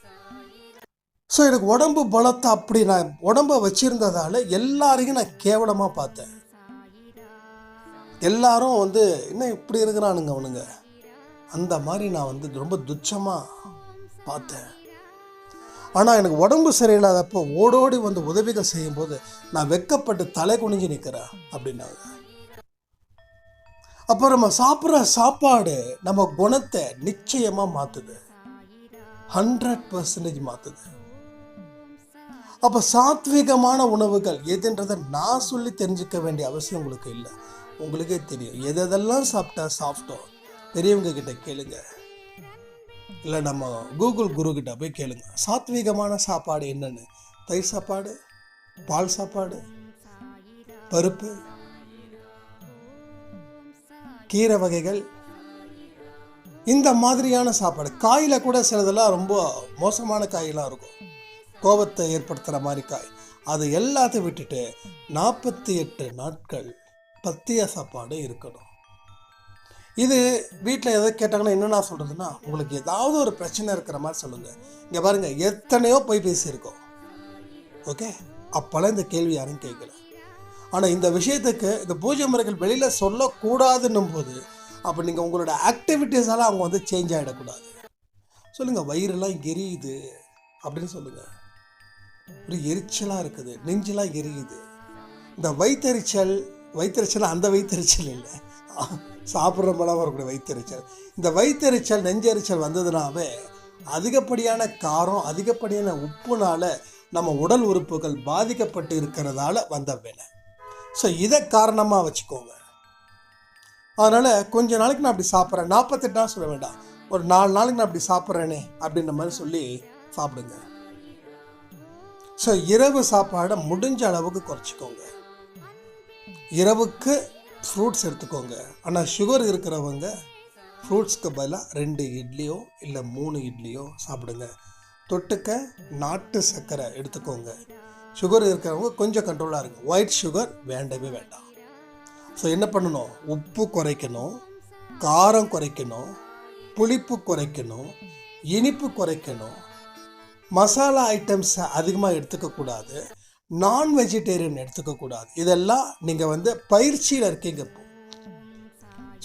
A: ஸோ எனக்கு உடம்பு பலத்தை அப்படி நான் உடம்பை வச்சுருந்ததால் எல்லாரையும் நான் கேவலமாக பார்த்தேன். எல்லாரும் இன்னும் இப்படி இருக்கிறானுங்க அவனுங்க, அந்த மாதிரி நான் ரொம்ப துச்சமாக பார்த்தேன். ஆனால் எனக்கு உடம்பு சரியில்லாதப்போ ஓடோடி உதவிகள் செய்யும்போது நான் வெட்கப்பட்டு தலை குனிஞ்சு நிற்கிறேன் அப்படின்னாங்க. அப்போ நம்ம சாப்பிட்ற சாப்பாடு நம்ம குணத்தை நிச்சயமாக மாற்றுது, 100% மாற்றுது. அப்போ சாத்விகமான உணவுகள் எதுன்றதை நான் சொல்லி தெரிஞ்சுக்க வேண்டிய அவசியம் உங்களுக்கு இல்லை. உங்களுக்கே தெரியும் எதெல்லாம் சாப்பிட்டோம். பெரியவங்க கிட்ட கேளுங்க, இல்லை நம்ம கூகுள் குரு கிட்ட போய் கேளுங்க. சாத்விகமான சாப்பாடு என்னன்னு, தயிர் சாப்பாடு, பால் சாப்பாடு, பருப்பு, கீரை வகைகள், இந்த மாதிரியான சாப்பாடு. காயில் கூட சிலதெல்லாம் ரொம்ப மோசமான காயெல்லாம் இருக்கும், கோபத்தை ஏற்படுத்துகிற மாதிரி காய். அது எல்லாத்தையும் விட்டுட்டு 48 நாட்கள் பத்திய சாப்பாடு இருக்கணும். இது வீட்டில் எதாவது கேட்டாங்கன்னா என்ன நான் சொல்கிறதுன்னா, உங்களுக்கு ஏதாவது ஒரு பிரச்சனை இருக்கிற மாதிரி சொல்லுங்கள். இங்கே பாருங்கள், எத்தனையோ போய் பேசியிருக்கோம், ஓகே? அப்போல்லாம் இந்த கேள்வி யாரும் கேட்கல. ஆனால் இந்த விஷயத்துக்கு இந்த பூஜை முறைகள் வெளியில் சொல்லக்கூடாதுன்னும் போது அப்போ நீங்கள் உங்களோட ஆக்டிவிட்டீஸால் அவங்க சேஞ்ச் ஆகிடக்கூடாது. சொல்லுங்கள், வயிறெல்லாம் எரியுது அப்படின்னு சொல்லுங்கள். ஒரு எரிச்சலாக இருக்குது, நெஞ்செலாம் எரியுது. இந்த வயிற்றெரிச்சல் அந்த வயிற்றெரிச்சல் இல்லை, சாப்பிட்ற போலாம் வரக்கூடிய வயிற்றெரிச்சல். இந்த வயிற்றெரிச்சல் நெஞ்செரிச்சல் வந்ததுனாவே அதிகப்படியான காரம், அதிகப்படியான உப்புனால நம்ம உடல் உறுப்புகள் பாதிக்கப்பட்டு இருக்கிறதால வந்த வேலை. ஸோ இதை காரணமாக வச்சுக்கோங்க. அதனால் கொஞ்ச நாளைக்கு நான் அப்படி சாப்பிட்றேன், 48 நாள் சொல்ல வேண்டாம், ஒரு 4 நாளைக்கு நான் அப்படி சாப்பிட்றேனே அப்படின்ற மாதிரி சொல்லி சாப்பிடுங்க. ஸோ இரவு சாப்பாடை முடிஞ்ச அளவுக்கு குறைச்சிக்கோங்க. இரவுக்கு ஃப்ரூட்ஸ் எடுத்துக்கோங்க. ஆனால் சுகர் இருக்கிறவங்க ஃப்ரூட்ஸ்க்கு பதிலாக 2 இட்லியோ இல்லை 3 இட்லியோ சாப்பிடுங்க. தொட்டுக்க நாட்டு சர்க்கரை எடுத்துக்கோங்க. சுகர் இருக்கிறவங்க கொஞ்சம் கண்ட்ரோலாக இருக்குது. ஒயிட் சுகர் வேண்டவே வேண்டாம். ஸோ என்ன பண்ணணும், உப்பு குறைக்கணும், காரம் குறைக்கணும், புளிப்பு குறைக்கணும், இனிப்பு குறைக்கணும், மசாலா ஐட்டம்ஸை அதிகமாக எடுத்துக்கக்கூடாது, நான் வெஜிடேரியன் எடுத்துக்கக்கூடாது. இதெல்லாம் நீங்கள் பயிற்சியில் இருக்கீங்க இப்போ.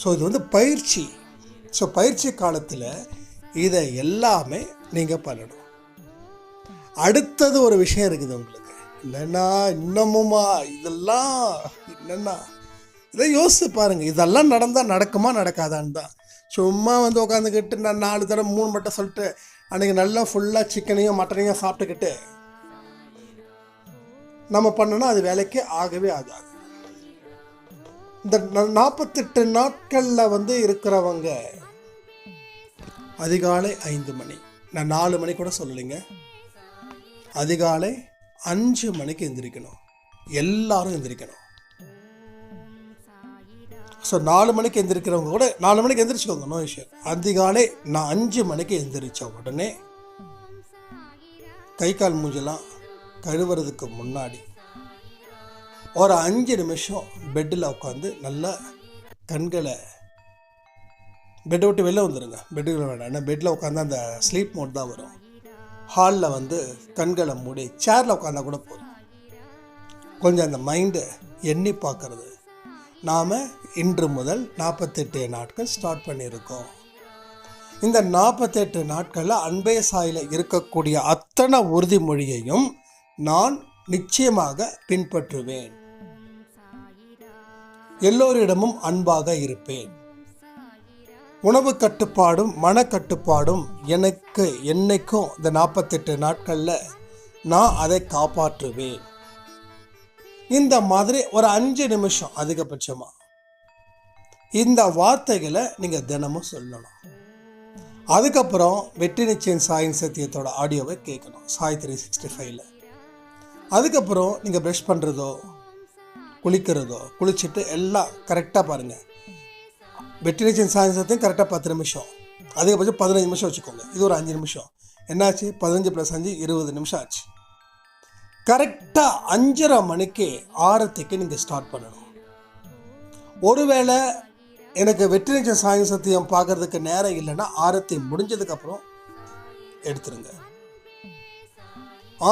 A: ஸோ இது பயிற்சி. ஸோ பயிற்சி காலத்தில் இதை எல்லாமே நீங்கள் பண்ணணும். அடுத்தது ஒரு விஷயம் இருக்குது உங்களுக்கு, என்னென்னா இன்னமுமா இதெல்லாம் என்னென்னா இதை யோசித்து பாருங்கள். இதெல்லாம் நடந்தால் நடக்குமா நடக்காதான்னு தான். சும்மா உட்காந்துக்கிட்டு நான் 4 தடவை 3 மட்டும் சொல்லிட்டு அன்றைக்கி நல்லா ஃபுல்லாக சிக்கனையும் மட்டனையும் சாப்பிட்டுக்கிட்டு நம்ம பண்ணோன்னா அது வேலைக்கு ஆகவே ஆகாது. இந்த 48 நாட்களில் இருக்கிறவங்க அதிகாலை 5 மணி, நான் 4 மணி கூட சொல்லலைங்க, அதிகாலை 5 மணிக்கு எந்திரிக்கணும். எல்லாரும் எந்திரிக்கணும். ஸோ 4 மணிக்கு எந்திரிக்கிறவங்க கூட 4 மணிக்கு எந்திரிச்சுக்கோங்க, நோ இஷ்யூ. அதிகாலை நான் 5 மணிக்கு எந்திரிச்ச உடனே கை கால் மூஞ்செல்லாம் கழுவுறதுக்கு முன்னாடி ஒரு 5 நிமிஷம் பெட்டில் உட்காந்து நல்லா கண்களை, பெட்டை விட்டு வெளில வந்துடுங்க, பெட்டுக்குள்ள வேண்டாம், ஏன்னா பெட்டில் உட்காந்து அந்த ஸ்லீப் மோட் தான் வரும். ஹாலில் கண்களை மூடி சேரில் உட்காந்தா கூட போதும். கொஞ்சம் அந்த மைண்டை எண்ணி பார்க்குறது. நாம் இன்று முதல் 48 நாட்கள் ஸ்டார்ட் பண்ணியிருக்கோம். இந்த 48 நாட்களில் அன்பே சாயில் இருக்கக்கூடிய அத்தனை உறுதிமொழியையும் நான் நிச்சயமாக பின்பற்றுவேன். எல்லோரிடமும் அன்பாக இருப்பேன். உணவு கட்டுப்பாடும் மனக்கட்டுப்பாடும் எனக்கு என்னைக்கும் இந்த 48 நாட்களில் நான் அதை காப்பாற்றுவேன். இந்த மாதிரி ஒரு 5 நிமிஷம் அதிகபட்சமாக இந்த வார்த்தைகளை நீங்கள் தினமும் சொல்லணும். அதுக்கப்புறம் வெற்றி நிச்சயம் சாயின் சத்தியத்தோட ஆடியோவை கேட்கணும், சாய் 365. அதுக்கப்புறம் நீங்கள் ப்ரஷ் பண்ணுறதோ குளிக்கிறதோ குளிச்சுட்டு எல்லாம் கரெக்டாக பாருங்கள். வெற்றி நிச்சயம் சாயின் சத்தியம் கரெக்டாக 10 நிமிஷம், அதிகபட்சம் 15 நிமிஷம் வச்சுக்கோங்க. இது ஒரு 5 நிமிஷம். என்னாச்சு, 15 + 5 20 நிமிஷம் ஆச்சு. கரெக்டாக 5:30 மணிக்கு ஆரத்திக்கு நீங்கள் ஸ்டார்ட் பண்ணணும். ஒருவேளை எனக்கு வெற்றி நிச்சயம் சாயின் சத்தியம் பார்க்கறதுக்கு நேரம் இல்லைன்னா ஆரத்தி முடிஞ்சதுக்கப்புறம் எடுத்துருங்க.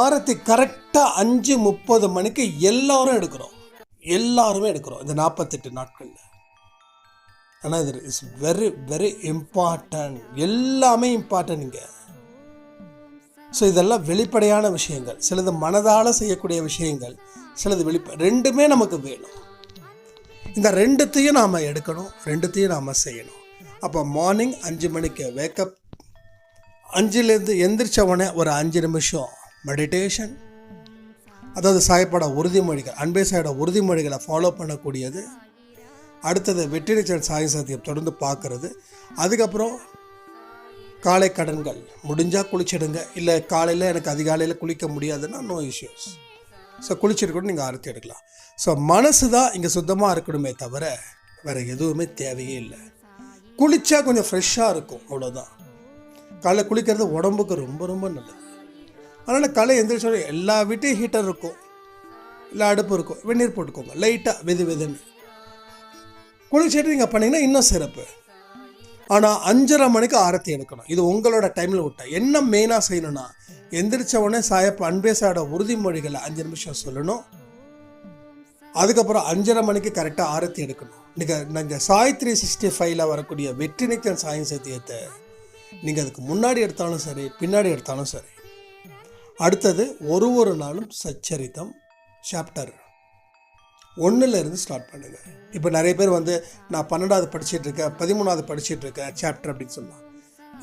A: ஆரத்தி கரெக்டாக 5:30 மணிக்கு எல்லாருமே எடுக்கிறோம் இந்த 48 நாட்களில். ஆனால் இது இஸ் வெரி வெரி இம்பார்ட்டன்ட். எல்லாமே இம்பார்ட்டன்ட் இங்கே. ஸோ இதெல்லாம் வெளிப்படையான விஷயங்கள், சிலது மனதால் செய்யக்கூடிய விஷயங்கள், சிலது ரெண்டுமே நமக்கு வேணும். இந்த ரெண்டுத்தையும் நாம் எடுக்கணும், ரெண்டுத்தையும் நாம் செய்யணும். அப்போ மார்னிங் 5 மணிக்கு வேக்கப், 5லேருந்து எந்திரிச்சவொடனே ஒரு 5 நிமிஷம் மெடிடேஷன், அதாவது சாயப்பட உறுதிமொழிகள், அன்பே சாயோட உறுதிமொழிகளை ஃபாலோ பண்ணக்கூடியது. அடுத்தது வெற்றி நிச்சயம் சாய் சத்தியம் தொடர்ந்து பார்க்குறது. அதுக்கப்புறம் காலை கடன்கள் முடிஞ்சால் குளிச்சிடுங்க. இல்லை காலையில் எனக்கு அதிகாலையில் குளிக்க முடியாதுன்னா நோ இஷ்யூஸ். ஸோ குளிச்சுட்டு கூட நீங்கள் ஆரத்தி எடுக்கலாம். ஸோ மனசு தான் இங்கே சுத்தமாக இருக்கணுமே தவிர வேறு எதுவுமே தேவையே இல்லை. குளித்தா கொஞ்சம் ஃப்ரெஷ்ஷாக இருக்கும், அவ்வளோதான். காலையில் குளிக்கிறது உடம்புக்கு ரொம்ப ரொம்ப நல்லது. அதனால் காலை எந்திரிச்சோட எல்லா வீட்டையும் ஹீட்டர் இருக்கும், இல்லை அடுப்பு இருக்கும், வெந்நீர் போட்டுக்கோங்க லைட்டாக வெதுன்னு குளிச்சுட்டு நீங்கள் பண்ணிங்கன்னா இன்னும் சிறப்பு. ஆனால் 5:30 மணிக்கு ஆரத்தி எடுக்கணும். இது உங்களோட டைமில் விட்டா. என்ன மெயினாக செய்யணும்னா, எந்திரிச்ச உடனே சாயப்ப அன்பே சாயோட உறுதிமொழிகளை 5 நிமிஷம் சொல்லணும். அதுக்கப்புறம் 5:30 மணிக்கு கரெக்டாக ஆரத்தி எடுக்கணும். நீங்கள் சாய் 365 வரக்கூடிய வெற்றி நிச்சயம் சாயின் சத்தியத்தை நீங்கள் அதுக்கு முன்னாடி எடுத்தாலும் சரி, பின்னாடி எடுத்தாலும் சரி, அடுத்தது ஒரு நாளும் சச்சரித்தம் சாப்டர் 1 ஸ்டார்ட் பண்ணுங்கள். இப்போ நிறைய பேர் வந்து நான் 12வது படிச்சுட்டு இருக்கேன், 13வது படிச்சுட்டு இருக்கேன் சாப்டர் அப்படின்னு சொல்லலாம்.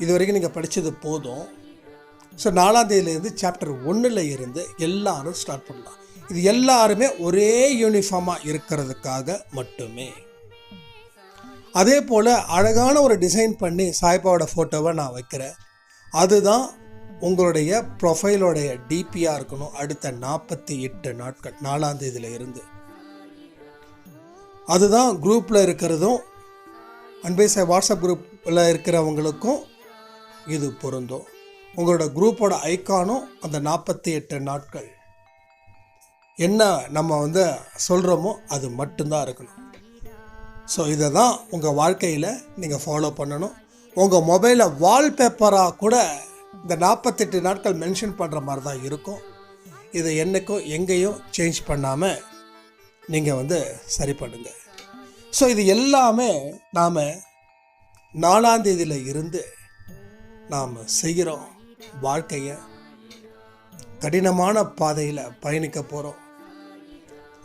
A: இது வரைக்கும் நீங்கள் படித்தது போதும். ஸோ 4ஆம் தேதியிலேருந்து சாப்டர் 1 இருந்து எல்லாரும் ஸ்டார்ட் பண்ணலாம். இது எல்லாருமே ஒரே யூனிஃபார்மாக இருக்கிறதுக்காக மட்டுமே. அதே போல் அழகான ஒரு டிசைன் பண்ணி சாய்பாவோட ஃபோட்டோவை நான் வைக்கிறேன். அதுதான் உங்களுடைய ப்ரொஃபைலோடைய டிபியாக இருக்கணும் அடுத்த 48 நாட்கள் 4ஆம் தேதியில இருந்து. அதுதான் குரூப்பில் இருக்கிறதும் அன்பே சாய் வாட்ஸ்அப் குரூப்பில் இருக்கிறவங்களுக்கும் இது பொருந்தும். உங்களோட குரூப்போட ஐக்கானும் அந்த 48 நாட்கள் என்ன நம்ம வந்து சொல்கிறோமோ அது மட்டும்தான் இருக்கணும். ஸோ இதை தான் உங்கள் வாழ்க்கையில் நீங்கள் ஃபாலோ பண்ணணும். உங்கள் மொபைலில் வால்பேப்பராக கூட இந்த 48 நாட்கள் மென்ஷன் பண்ணுற மாதிரி தான் இருக்கும். இதை என்றைக்கும் எங்கேயும் சேஞ்ச் பண்ணாமல் நீங்கள் வந்து சரி பண்ணுங்கள். ஸோ இது எல்லாமே நாம் 4ஆம் தேதியில இருந்து நாம் செய்கிறோம். வாழ்க்கையை கடினமான பாதையில் பயணிக்க போகிறோம்.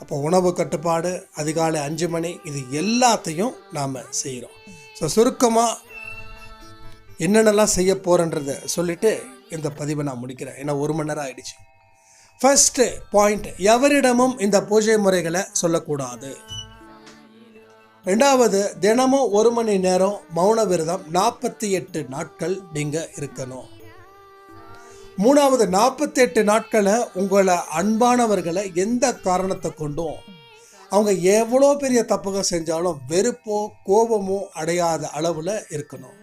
A: அப்போ உணவு கட்டுப்பாடு, அதிகாலை 5 மணி, இது எல்லாத்தையும் நாம் செய்கிறோம். ஸோ சுருக்கமாக என்னென்னலாம் செய்ய போகிறேன்றதை சொல்லிவிட்டு இந்த பதிவை நான் முடிக்கிறேன். ஏன்னா 1 மணி நேரம் ஆயிடுச்சு. ஃபர்ஸ்ட்டு பாயிண்ட், எவரிடமும் இந்த பூஜை முறைகளை சொல்லக்கூடாது. 2வது, தினமும் 1 மணி நேரம் மௌன விரதம் 48 நாட்கள் நீங்கள் இருக்கணும். 3வது, 48 நாட்களை உங்களை அன்பானவர்களை எந்த காரணத்தை கொண்டும் அவங்க எவ்வளோ பெரிய தப்புகள் செஞ்சாலும் வெறுப்போ கோபமோ அடையாத அளவில் இருக்கணும்.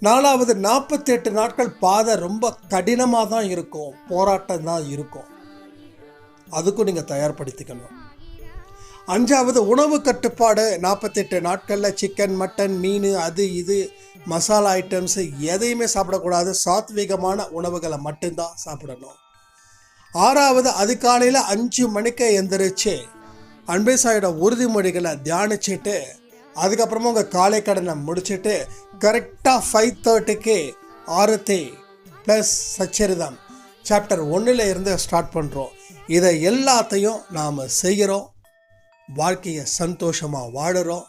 A: 4வது, 48 நாட்கள் பாதை ரொம்ப கடினமாக தான் இருக்கும், போராட்டம் தான் இருக்கும், அதுக்கும் நீங்கள் தயார்படுத்திக்கணும். 5வது, உணவு கட்டுப்பாடு 48 நாட்களில் சிக்கன், மட்டன், மீன், அது இது மசாலா ஐட்டம்ஸு எதையுமே சாப்பிடக்கூடாது. சாத்வீகமான உணவுகளை மட்டும்தான் சாப்பிடணும். 6வது, அதிகாலையில் 5 மணிக்கு எந்திரிச்சு அன்பே சாயோட உறுதிமொழிகளை தியானிச்சுட்டு அதுக்கப்புறமா உங்கள் காலை கடனை முடிச்சுட்டு கரெக்டாக 5:30க்கு ஆரத்தி ப்ளஸ் சச்சரிதம் சாப்டர் 1 இருந்து ஸ்டார்ட் பண்ணுறோம். இதை எல்லாத்தையும் நாம் செய்கிறோம். வாழ்க்கையை சந்தோஷமாக வாழுறோம்.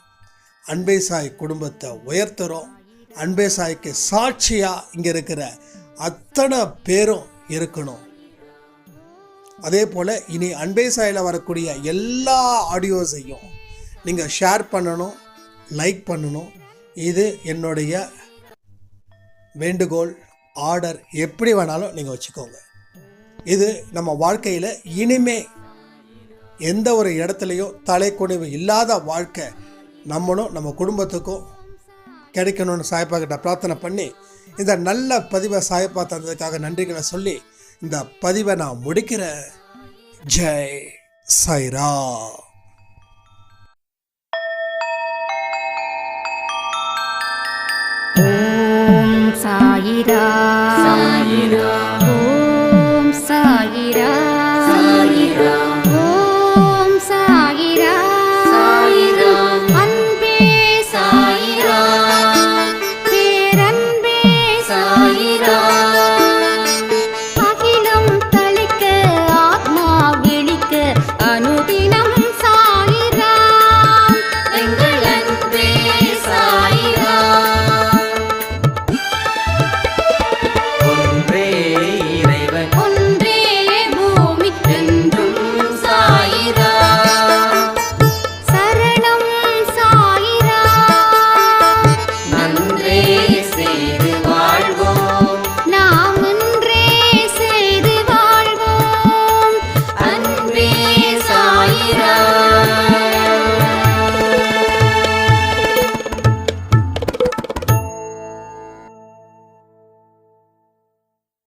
A: அன்பே சாய் குடும்பத்தை உயர்த்துகிறோம். அன்பே சாய்க்கு சாட்சியாக இங்கே இருக்கிற அத்தனை பேரும் இருக்கணும். அதே போல் இனி அன்பே சாயில் வரக்கூடிய எல்லா ஆடியோஸையும் நீங்கள் ஷேர் பண்ணணும், லைக் பண்ணணும். இது என்னுடைய வேண்டுகோள், ஆர்டர், எப்படி வேணாலும் நீங்கள் வச்சுக்கோங்க. இது நம்ம வாழ்க்கையில் இனிமே எந்த ஒரு இடத்துலையும் தலைக்குனிவு இல்லாத வாழ்க்கை நம்மளும் நம்ம குடும்பத்துக்கும் கிடைக்கணும்னு சாயப்பா கிட்ட பிரார்த்தனை பண்ணி இந்த நல்ல பதிவை சாயப்பா தந்ததுக்காக நன்றிகளை சொல்லி இந்த பதிவை நான் முடிக்கிறேன். ஜெய் சாய்ரா.
B: ஓம் சாயிரா.